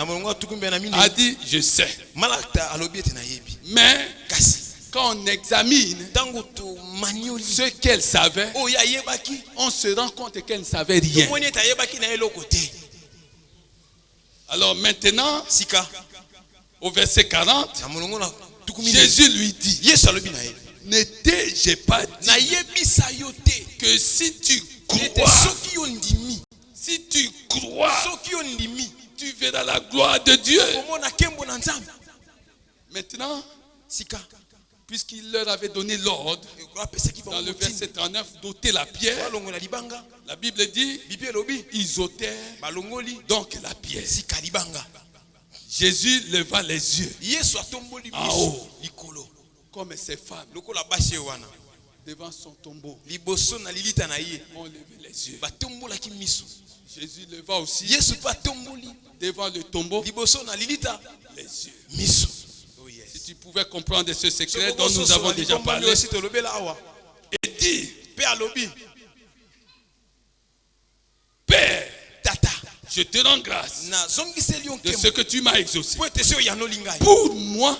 a dit, je sais. Mais quand on examine ce qu'elle savait, on se rend compte qu'elle ne savait rien. Alors maintenant, au verset 40, Jésus lui dit, ne t'ai-je pas dit que si tu crois, tu verras la gloire de Dieu. Maintenant, puisqu'il leur avait donné l'ordre, dans le verset 39, d'ôter la pierre, la Bible dit, ils ôtèrent donc la pierre. Jésus leva les yeux en haut, comme ces femmes devant son tombeau ont levé les yeux. Jésus leva aussi devant le tombeau les yeux. Si tu pouvais comprendre ce secret dont nous avons déjà parlé, et dit, Je te rends grâce de ce que tu m'as exaucé. Pour moi,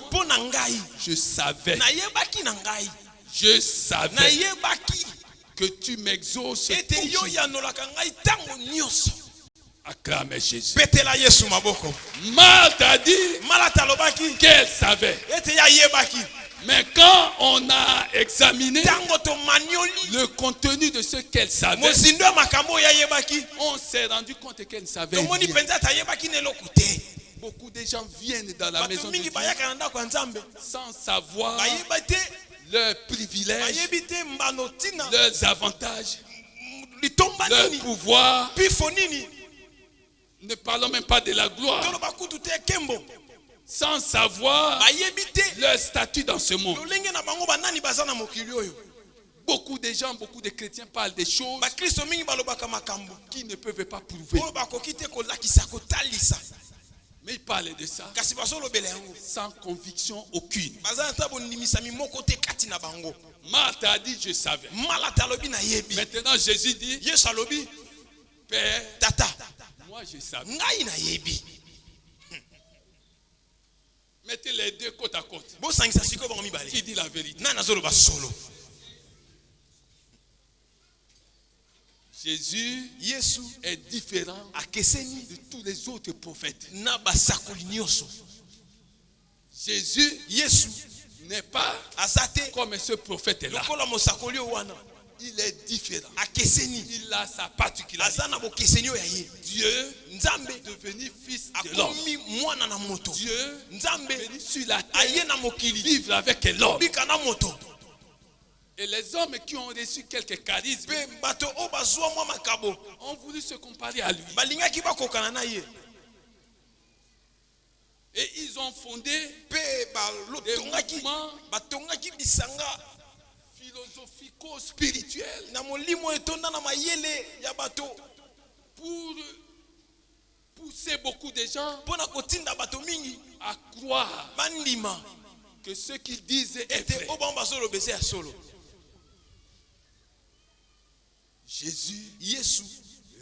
je savais que tu m'exauces toujours. Acclamez Jésus. Marthe a dit qu'elle savait. Mais quand on a examiné le contenu de ce qu'elle savait, on s'est rendu compte qu'elle savait rien. Beaucoup de gens viennent dans la maison de Dieu sans savoir leurs privilèges, leurs avantages, leur pouvoir. Ne parlons même pas de la gloire. Sans savoir leur statut dans ce monde. Beaucoup de gens, beaucoup de chrétiens parlent des choses qui ne peuvent pas prouver. Mais ils parlent de ça sans conviction aucune. Marthe a dit je savais. Maintenant Jésus dit Père, moi je savais. Mettez les deux côte à côte. Qui dit la vérité? Jésus est différent de tous les autres prophètes. Jésus n'est pas comme ce prophète-là. Il est différent. Il a sa particularité. Dieu est devenu fils de l'homme. Dieu est venu sur la terre vivre avec l'homme. Et les hommes qui ont reçu quelques charismes ont voulu se comparer à lui. Et ils ont fondé des mouvements philosophico-spirituels pour pousser beaucoup de gens à croire que ce qu'ils disent est vrai. Jésus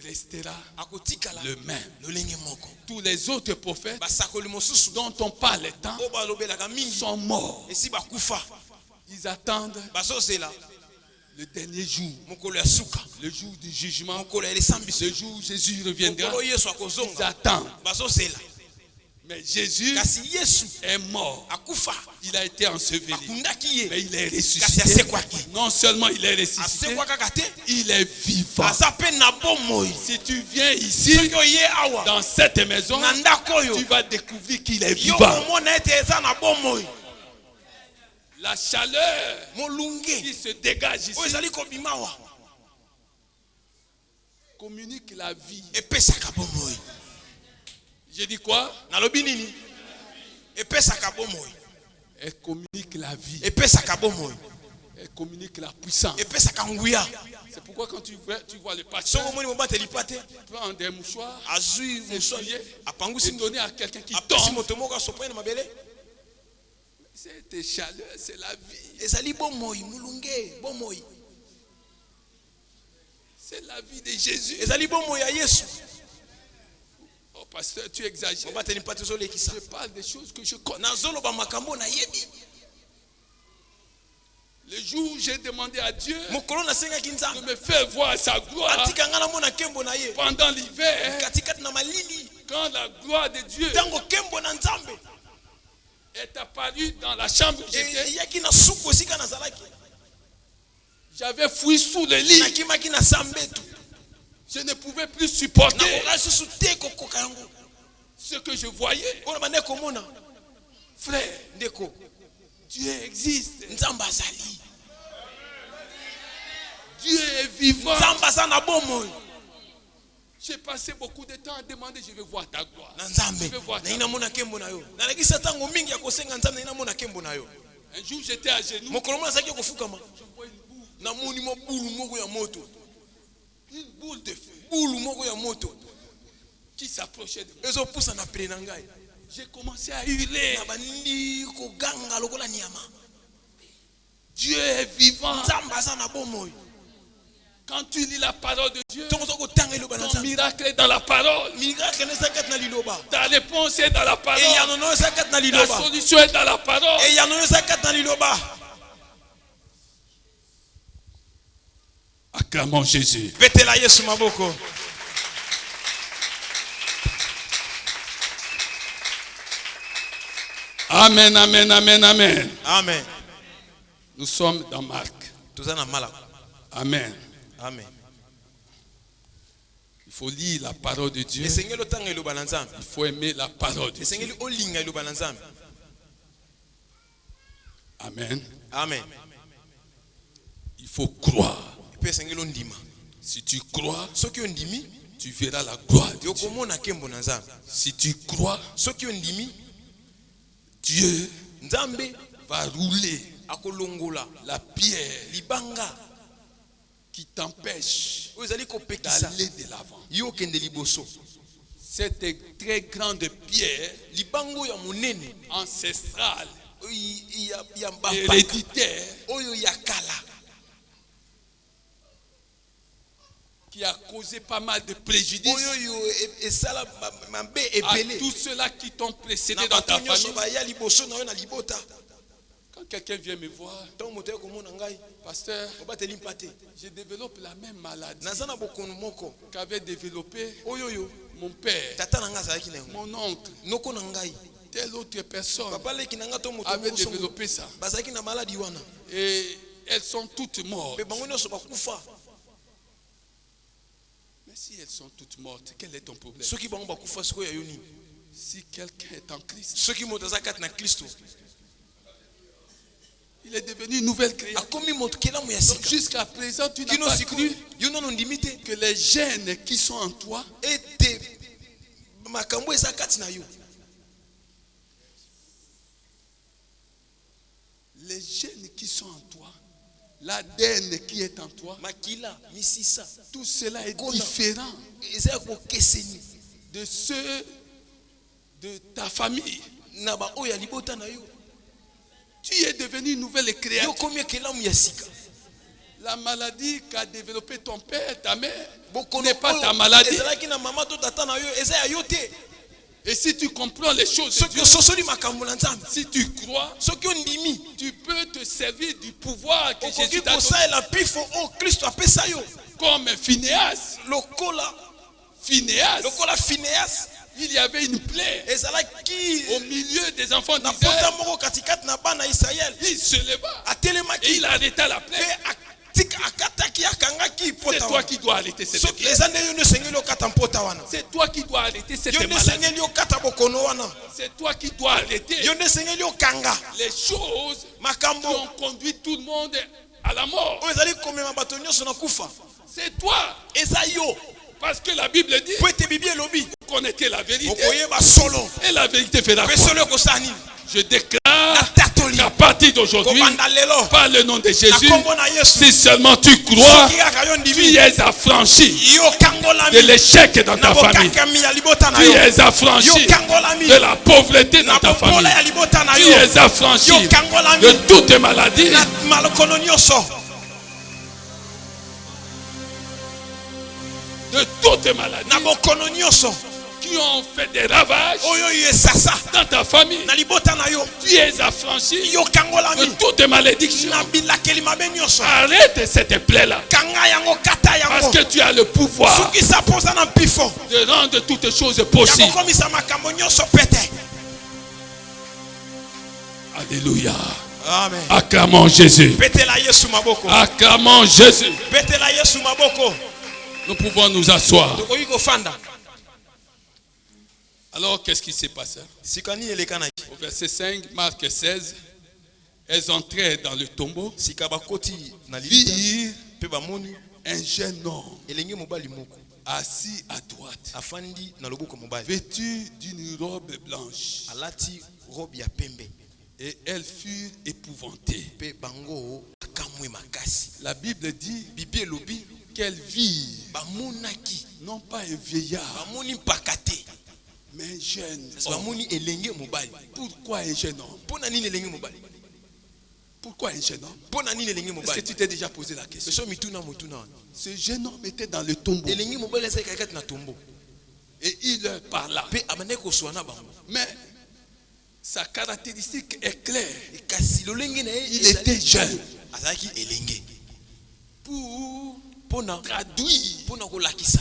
restera le même. Tous les autres prophètes dont on parle tant sont morts. Ils attendent le dernier jour, le jour du jugement, le jour où Jésus reviendra. Ils attendent. Mais Jésus est mort. Il a été enseveli. Mais il est ressuscité. Non seulement il est ressuscité, il est vivant. Si tu viens ici, dans cette maison, tu vas découvrir qu'il est vivant. La chaleur qui se dégage ici communique la vie. Je dis quoi? Elle communique la vie. Elle communique la puissance. C'est pourquoi quand tu vois le pasteur prendre des mouchoirs, s'essuyer et donner à quelqu'un qui tombe. Cette chaleur, c'est la vie. C'est la vie de Jésus. Oh pasteur, tu exagères. Je parle des choses que je connais. Le jour où j'ai demandé à Dieu de me faire voir sa gloire pendant l'hiver, quand la gloire de Dieu est apparue dans la chambre où j'étais, j'avais fouillé sous le lit. Je ne pouvais plus supporter ce que je voyais. Frère, Dieu existe. Dieu est vivant. J'ai passé beaucoup de temps à demander, je veux voir ta gloire. Je veux voir ta gloire. Un jour j'étais à genoux. Je vois une boule de feu qui s'approchait de moi. J'ai commencé à hurler. Dieu est vivant. Quand tu lis la parole de Dieu, Ton miracle est dans la parole. Ta réponse est dans la parole. Ta solution est dans la parole. Acclamons Jésus. Amen, amen, amen, amen. Amen. Nous sommes dans Marc. Amen. Amen. Il faut lire la parole de Dieu. Il faut aimer la parole de Dieu. Amen. Amen. Il faut croire. Si tu crois, tu verras la gloire de Dieu. Si tu crois, Dieu va rouler la pierre qui t'empêche d'aller de l'avant. Cette très grande pierre ancestrale, héréditaire, qui a causé pas mal de préjudice à tous ceux-là qui t'ont précédé dans ta famille. Quand quelqu'un vient me voir, pasteur, je développe la même maladie qu'avait développé mon père, mon oncle, telle autre personne avait développé ça. Et elles sont toutes mortes. Mais si elles sont toutes mortes, quel est ton problème? Si quelqu'un est en Christ, il est devenu une nouvelle créature. Donc jusqu'à présent, tu n'as pas cru que les gènes qui sont en toi les gènes qui sont en toi, l'ADN qui est en toi, tout cela est différent de ceux de ta famille. Tu es devenu une nouvelle créature. La maladie qu'a développé ton père, ta mère, n'est pas ta maladie. Et si tu comprends les choses de Dieu, si tu crois, tu peux te servir du pouvoir que Jésus t'a donné. Comme Phinéas. Phinéas, il y avait une plaie au milieu des enfants d'Israël. Il se leva et il arrêta la plaie. C'est toi qui dois arrêter cette plaie. C'est toi qui dois arrêter cette maladie. C'est toi qui dois arrêter les choses qui ont conduit tout le monde à la mort. C'est toi. Parce que la Bible dit, vous connaissez la vérité et la vérité fera quoi? Je déclare qu'à partir d'aujourd'hui, par le nom de Jésus, si seulement tu crois, tu es affranchi de l'échec dans ta famille. Tu es affranchi de la pauvreté dans ta famille. Tu es affranchi de toutes les maladies. De toutes les maladies qui ont fait des ravages dans ta famille. Tu es affranchi de toutes les malédictions. Arrête cette plaie-là. Parce que tu as le pouvoir de rendre toutes choses possibles. Alléluia. Amen. Acclamons Jésus. Acclamons Jésus. Nous pouvons nous asseoir. Alors, qu'est-ce qui s'est passé? Au verset 5, Marc 16, elles entrèrent dans le tombeau, virent un jeune homme assis à droite, vêtu d'une robe blanche. Et elles furent épouvantées. La Bible dit qu'elles virent non pas un vieillard, mais un jeune homme. Pourquoi un jeune homme? Pourquoi un jeune homme? Pona nini elengi Est-ce que mobali? tu t'es déjà posé la question? Eso mituna motuna. Ce jeune homme était dans le tombeau Elengi mobali asa kaka na tombo. et il leur parla. Pe amane ko swana bango. Mais sa caractéristique est claire. Kasi lolenge na ye Il était jeune. azaki elenge. Pour Pona traduire pona ko lakisa.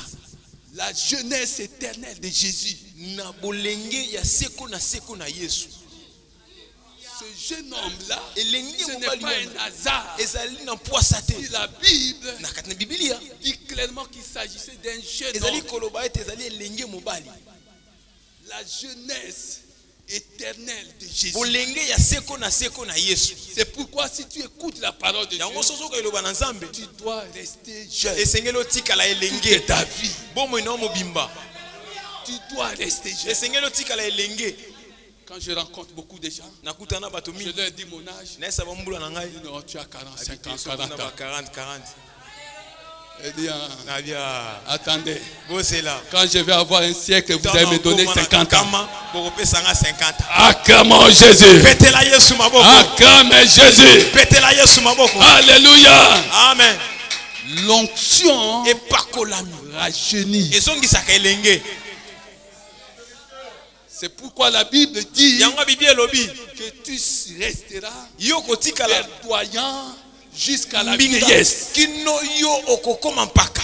la jeunesse éternelle de Jésus. Na bolenge ya seko na Yesu. Ce jeune homme-là, Elengi ce n'est mobali pas wana. un hasard. Ezali na poisa te. Si la Bible Na kati na Biblia dit clairement qu'il s'agissait d'un jeune ezali homme, koloba ete ezali elenge mobali. la jeunesse éternelle de Jésus. Bolenge ya seko na Yesu. C'est pourquoi si tu écoutes la parole de Dieu, Yango soso ko eloba na Nzambe. tu dois rester jeune Esengeli otikala toute elenge. ta vie. Bomo ina mobimba. Tu dois rester jeune. Esengeli otikala elenge. Quand je rencontre beaucoup de gens, Nakutana bato je mingi. leur dis mon âge. Na esa bambula na ngai. Ils disent, non, tu as 45 ans, Soko na 40 ba ans. 40. Je dis, Na bia. attendez, Bosela. quand je vais avoir un siècle, vous allez me donner 50 ans. Bokopesanga 50 ans. Acclamons Jésus. Petela Yesu maboko. Acclamez Jésus. Petela Yesu maboko. Alléluia. Amen. L'onction Epakolami. rajeunit. Ezongisaka elenge. C'est pourquoi la Bible dit Yango Biblia elobi. que tu resteras Yo kotikala verdoyant jusqu'à la mbinga. vieillesse. Kino yo okokoma mpaka.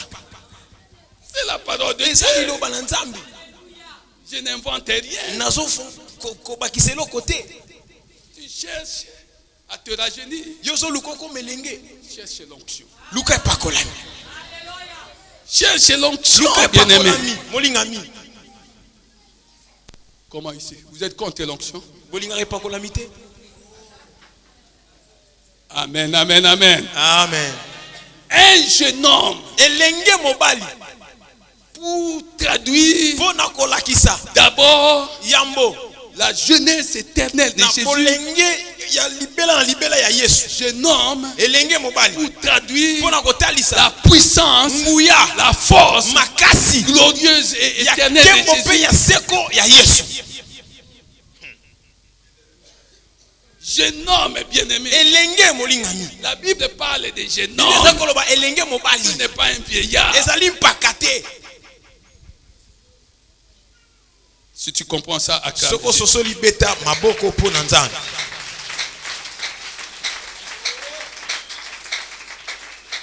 C'est la parole de Ezali Dieu. loba na Nzambe. Je n'invente rien. Nazo kobakisa eloko te. Tu cherches à te rajeunir. Yo zo lukoko melenge. Cherche l'onction. Luka epakolami. Cherche l'onction, Luka bien-aimé. epakolami. Molingami. Comment ici? Vous êtes contre l'onction? Bolinga epakolami te. Amen, amen, amen. Amen. Un jeune homme, Elenge mobali. pour traduire Pona kolakisa. d'abord Yambo. la jeunesse éternelle de Na Jésus. bolenge ya libela ya Yesu. Jeune homme, Elenge mobali. pour traduire Pona kotalisa. la puissance, Nguya. la force Makasi. glorieuse et Ya éternelle kembo de pe Jésus. ya seko ya Yesu. Jeune homme bien-aimé. Elenge molingami. La Bible parle de jeune Eza homme. koloba elenge Ce mobali. n'est pas un vieillard. Ezali mpakate. Si tu comprends ça, acclame. Soko soso libeta maboko po na Nzambe.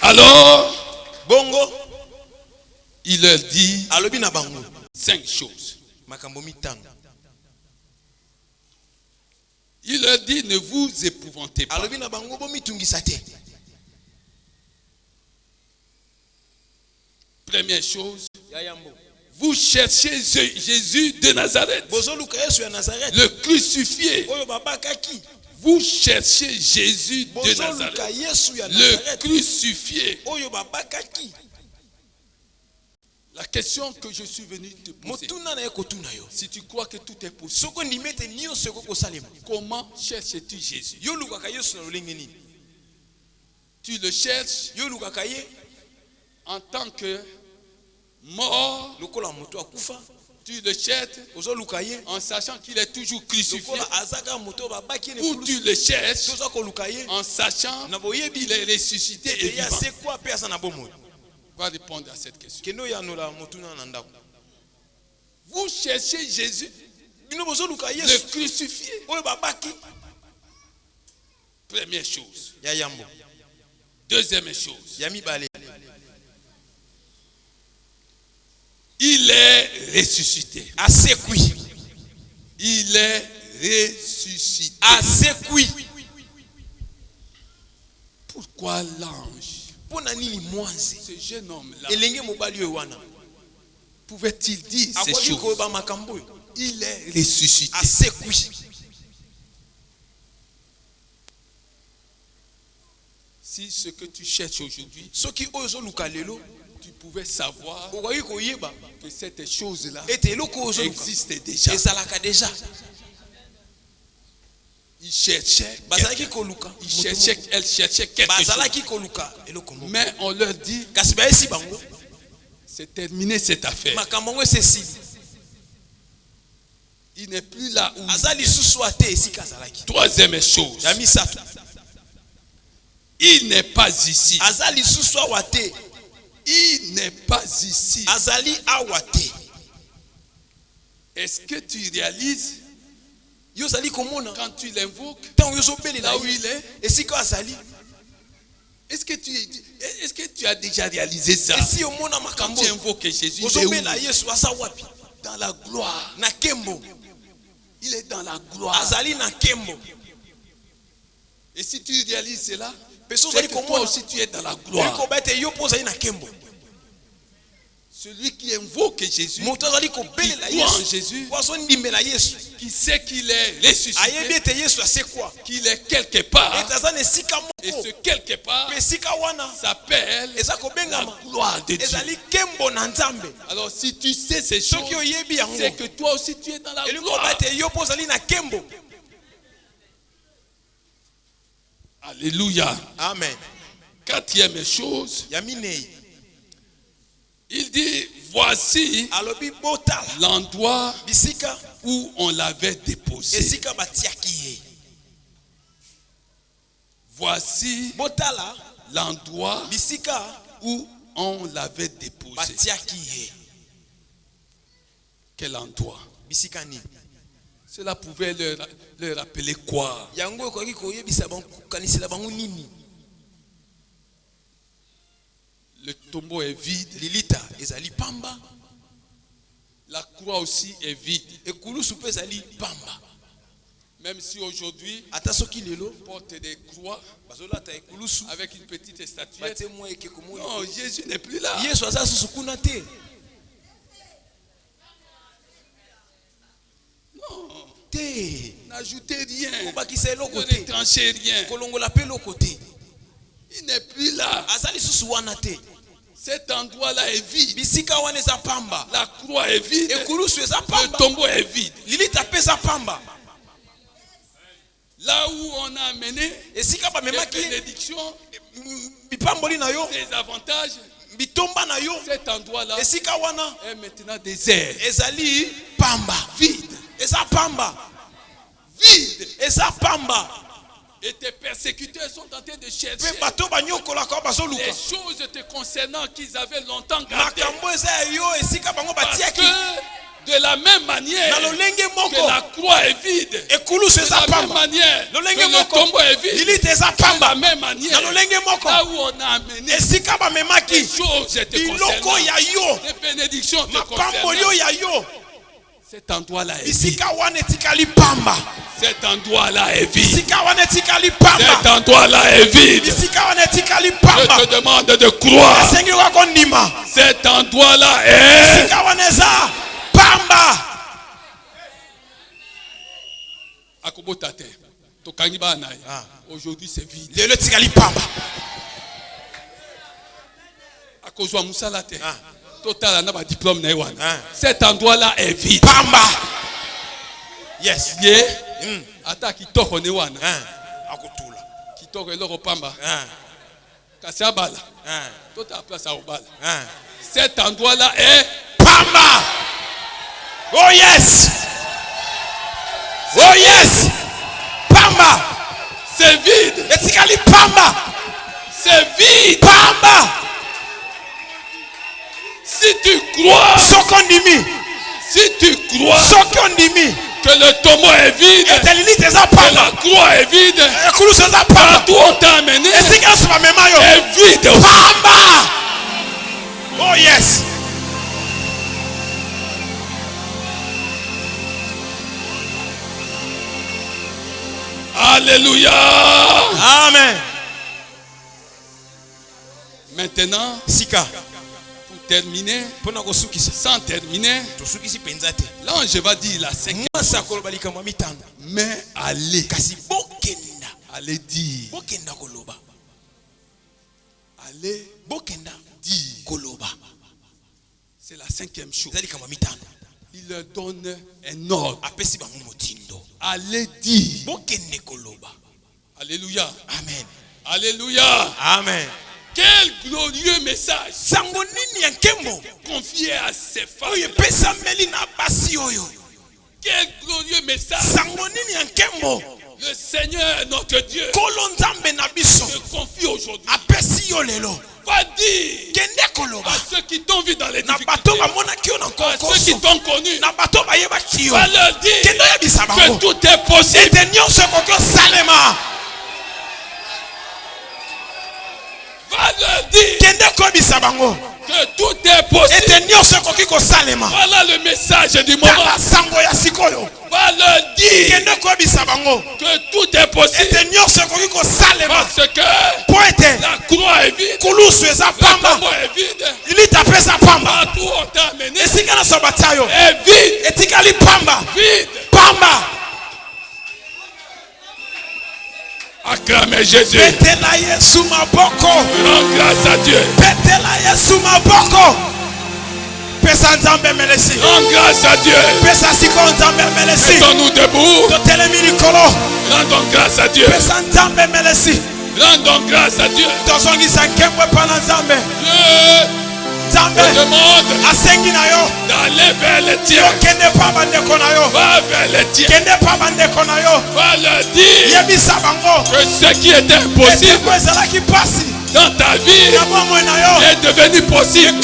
Alors, Bongo il leur dit alobi na bango 5 choses. makambo mitano. Il leur dit, ne vous épouvantez pas. Alobi na bango bo mitungisa te. Première chose, Ya yambo. vous cherchez Jésus de Nazareth, Bozo luka Yesu ya Nazareth. le crucifié. Oyo babakaki. Vous cherchez Jésus de Bozo luka Nazareth, Yesu ya le Nazareth. crucifié. Oyo babakaki. La question que je suis venu te poser, Motuna na ekotuna yo. si tu crois que tout est possible, Soko ndimete niyo soko kosalema. comment cherches-tu Jésus? Yo luka Yesu na lolenge nini? Tu le cherches Yo luka ye en tant que mort, lokola moto akufa. tu le cherches Ozo luka ye en sachant qu'il est toujours crucifié, lokola azaka moto babaki ne ou tu kulusu. le cherches Toza ko luka ye en sachant na boyebi qu'il est ressuscité et ete ya vivant. se kwa pe asa na bomo. Va répondre à cette question. Kendo ya nola motuna na ndako. Vous cherchez Jésus, Bino bozo luka le Yesu. crucifié. Oyo babaki Première chose. ya yambo. Deuxième chose. Ya mibale. Il est ressuscité. Asekui. Il est ressuscité. Asekui. Pourquoi l'ange, Pona nini mwanzi? ce jeune homme-là, Elenge mobali oyo wana. pouvait-il dire ces Akwaki ko choses? ba makambo oyo. Il est ressuscité. Asekui. Si ce que tu cherches aujourd'hui, Soki oyo zo luka lelo, tu pouvais savoir okwaki koyeba que cette chose-là ete eloko oyo zo luka existe déjà. ezalaka deja. Il cherchait, Bazalaki koluka. elle cherchait quelque chose. Bazalaki koluka eloko moko. Mais on leur dit, Kasi bayesi bango c'est terminé cette affaire. makambo ngo esesili. Il n'est plus là où. Azali susu ate esika azalaki. Troisième chose, Ya misato. Il n'est pas ici. Azali suswa wate. Il n'est pas ici. Azali awate. Est-ce que tu réalises Yozali komona. quand tu l'invoques Tant yozobeli là où il est? Et si ko azali. Est-ce que tu as déjà réalisé ça? Et si omona Quand makambo. tu invoques Jésus, il est où? Ozobela Yesu asa wapi? Dans la gloire. Na kembo. Il est dans la gloire. Azali na kembo. Et si tu réalises cela, Personne c'est zali que toi komona. aussi tu es dans la gloire. Ko bete yo pozali na kembo. Celui qui invoque Jésus, Moto azali ko qui belela croit en Yesu. Jésus, Waso ndimela Yesu. qui sait qu'il est Ayebi ressuscité, ete Yesu ase kwa. qu'il est quelque part, Ete azana esika et moko. ce quelque part Esika wana. s'appelle Eza la kobengama. gloire de Dieu. Ezali kembo na Nzambe. Alors si tu sais ces choses, Soki oyebi yango. c'est que toi aussi tu es dans la Eliko gloire. bete yo pozali na kembo. Alléluia. Amen. Quatrième chose, Yaminei. il dit, voici Alobi botala. l'endroit Bisika. où on l'avait déposé. Esika batiaki ye. Voici Botala. l'endroit Bisika. où on l'avait déposé. Batiaki ye. Quel endroit? Bisika ni. Cela pouvait leur rappeler quoi? Yango ekoki koyebisa bango kanisela bango nini? Le tombeau est vide. Lilita ezali pamba. La croix aussi est vide. Ekulusu pe ezali pamba. Même si aujourd'hui, Ata soki lelo on porte des croix bazolata ekulusu avec une petite statuette. bate mwa ekeko mo. Non, Jésus n'est plus là. Yesu aza susu kuna te. Non, Te. n'ajoutez rien. Obakisa eloko Ne te. retranchez rien. Kolongola pe loko te. Il n'est plus là. Azali susu wana te. Cet endroit-là est vide. Bisika wana eza pamba. La croix est vide. Ekulusu eza Le pamba. tombeau est vide. Lilita pe eza pamba. Là où on a amené Esika ba des memaki bénédictions, bipamboli na yo, des avantages, bitomba na yo. cet endroit-là Esika wana est maintenant désert. ezali pamba. Vide. Eza pamba. Vide. Eza pamba. Et tes persécuteurs sont en train de chercher Pe bato banyokola ko les bazoluka. choses te concernant qu'ils avaient longtemps gardées. Makambo eza yo esika bango Parce batiaki. que de la même manière Na lolenge que moko. la croix est vide, Ekulusu de eza la même pamba. manière que Lolenge le moko. tombeau est vide, Lilita eza de la pamba. même manière Na lolenge moko. là où on a amené Esika ba les memaki. choses te Biloko concernant, ya yo. les bénédictions te Mapamboli concernant, ya yo. cet endroit-là est vide. Bisika wana etikali pamba. Cet endroit-là est vide. Bisika wana etikali Cet pamba. endroit-là est vide. Bisika wana etikali Je pamba. te demande de croire. Esengi wako ndima. Cet endroit-là est. Bisika wana eza pamba. Akobota te. Tokangi ba na ye. Ah. Aujourd'hui c'est vide. Lelo etikali pamba. Akozwa musala te. Ah. Total na ba diplôme na ye wana. Ah. Cet endroit-là est vide. Pamba. Yes. Ye. Ata kitoko ne wana. Akutula. Kitoko eloko pamba. Kasi abala. Total place à obala. Ah. Cet endroit-là est Pamba. Oh yes. Oh yes. Pamba. c'est vide. Etikali pamba. C'est vide. Pamba. Si tu crois, Sokondimi. si tu crois Sokondimi. que le tombeau est vide, Etelilite eza que la pamba. croix est vide, Ekulusu eza pamba. partout on t'a amené Esika suba mema yo. est vide. Pamba. Oh yes. Alléluia. Amen. Maintenant, Sika. pour terminer, Pona kosukisa. sans terminer, Tosukisi penza te. l'ange va dire la cinquième. Mwasa koloba likambo mitano. Mais allez, Kasi bokenda. allez dire, Bokenda koloba. allez Bokenda dire. koloba. C'est la cinquième chose. Eza likambo mitano. Il leur donne un ordre. Apesi bango motindo. Allez dire. Bokende koloba. Alléluia. Amen. Alléluia. Amen. Quel glorieux message Sango nini ya nkembo. confié à ces femmes. Oyo pesa meli na basi oyo. Quel glorieux message. Sango nini ya nkembo. Le Seigneur, notre Dieu, Kolo nzambe na biso. se confie aux Va dire à ceux qui t'ont vu dans les difficultés, à ceux qui t'ont connu, va leur dire que tout est possible. Va leur dire que tout est possible. Voilà le message du moment. Va leur dire que tout est possible. Parce que la croix est vide. La croix est vide. Partout on t'a amené est vide. Vide. Acclamez Jésus. Rends grâce à Dieu. Rends grâce à Dieu. Mettons-nous debout. Rendons grâce à Dieu. Rendons grâce à Dieu. Dieu te demande d'aller vers les tiens. Va vers les tiens. Va leur dire que ce qui était impossible dans ta vie est devenu possible.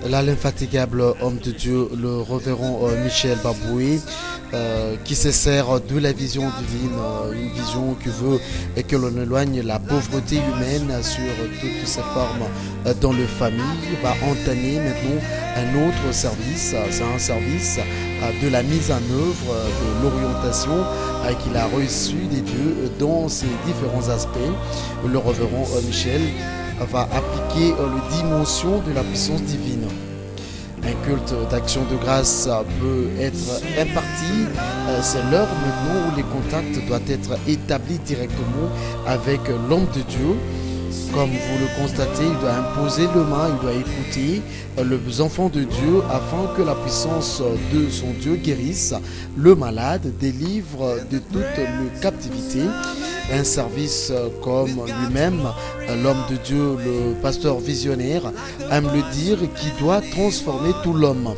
L'infatigable homme de Dieu, le révérend Michel Baboué, qui se sert de la vision divine, une vision qui veut et que l'on éloigne la pauvreté humaine sur toutes ses formes dans les familles, va entamer maintenant un autre service. C'est un service de la mise en œuvre de l'orientation qu'il a reçu des dieux dans ses différents aspects. Le révérend Michel va appliquer les dimensions de la puissance divine. Un culte d'action de grâce peut être imparti. C'est l'heure maintenant où les contacts doivent être établis directement avec l'homme de Dieu. Comme vous le constatez, il doit imposer le main, il doit écouter les enfants de Dieu afin que la puissance de son Dieu guérisse le malade, délivre de toute la captivité. Un service comme lui-même, l'homme de Dieu, le pasteur visionnaire, aime le dire, qui doit transformer tout l'homme.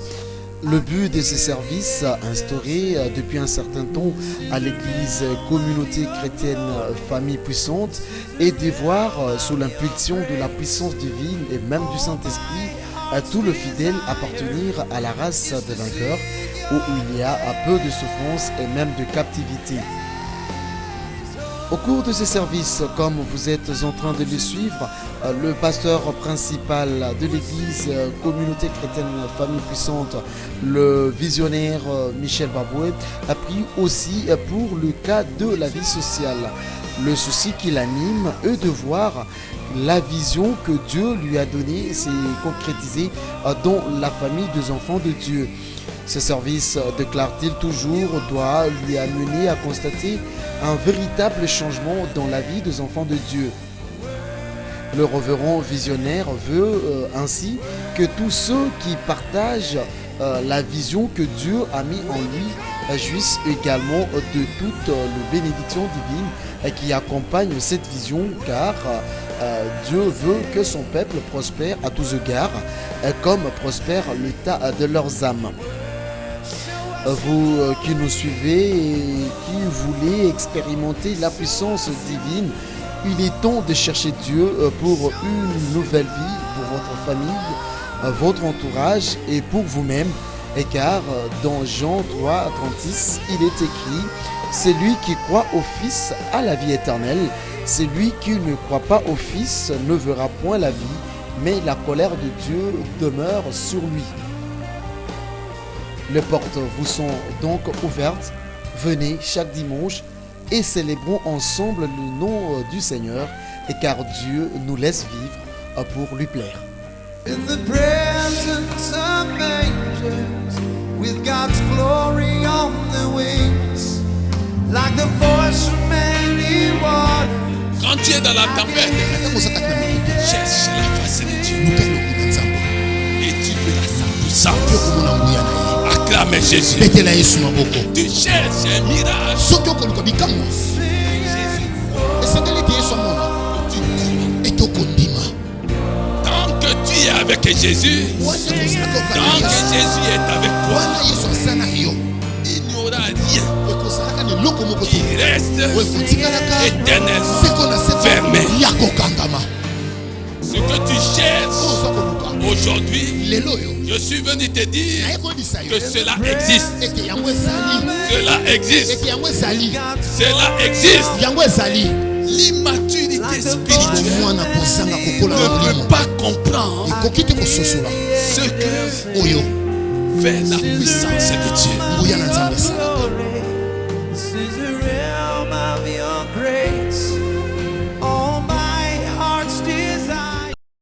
Le but de ces services, instaurés depuis un certain temps à l'église communauté chrétienne famille puissante, est de voir sous l'impulsion de la puissance divine et même du Saint-Esprit à tout le fidèle appartenir à la race des vainqueurs, où il y a peu de souffrance et même de captivité. Au cours de ces services, comme vous êtes en train de le suivre, le pasteur principal de l'église communauté chrétienne famille puissante, le visionnaire Michel Baboué, a pris aussi pour le cas de la vie sociale. Le souci qui l'anime est de voir la vision que Dieu lui a donnée s'est concrétisée dans la famille des enfants de Dieu. Ce service, déclare-t-il toujours, doit lui amener à constater un véritable changement dans la vie des enfants de Dieu. Le révérend visionnaire veut ainsi que tous ceux qui partagent la vision que Dieu a mis en lui jouissent également de toutes les bénédictions divines qui accompagnent cette vision, car Dieu veut que son peuple prospère à tous égards, comme prospère l'état de leurs âmes. Vous qui nous suivez et qui voulez expérimenter la puissance divine, il est temps de chercher Dieu pour une nouvelle vie, pour votre famille, votre entourage et pour vous-même. Et car dans Jean 3, 36, il est écrit « Celui qui croit au Fils a la vie éternelle, celui qui ne croit pas au Fils ne verra point la vie, mais la colère de Dieu demeure sur lui. » Les portes vous sont donc ouvertes. Venez chaque dimanche et célébrons ensemble le nom du Seigneur, et car Dieu nous laisse vivre pour lui plaire. In the presence of angels, with God's glory on the wings, like the voice of many waters. Quand tu es dans la tempête, cherche la face de Dieu et tu verras sa puissance. Acclame Jésus. Tu cherches un miracle. tu crois et tant que tu es avec Jésus, tant que Jésus est avec toi, il n'y aura rien qui reste éternellement fermé. Ce que tu cherches aujourd'hui, je suis venu te dire que cela existe. Cela existe. Cela existe. L'immaturité spirituelle ne peut pas comprendre ce que fait la puissance de Dieu. This is the realm of your grace.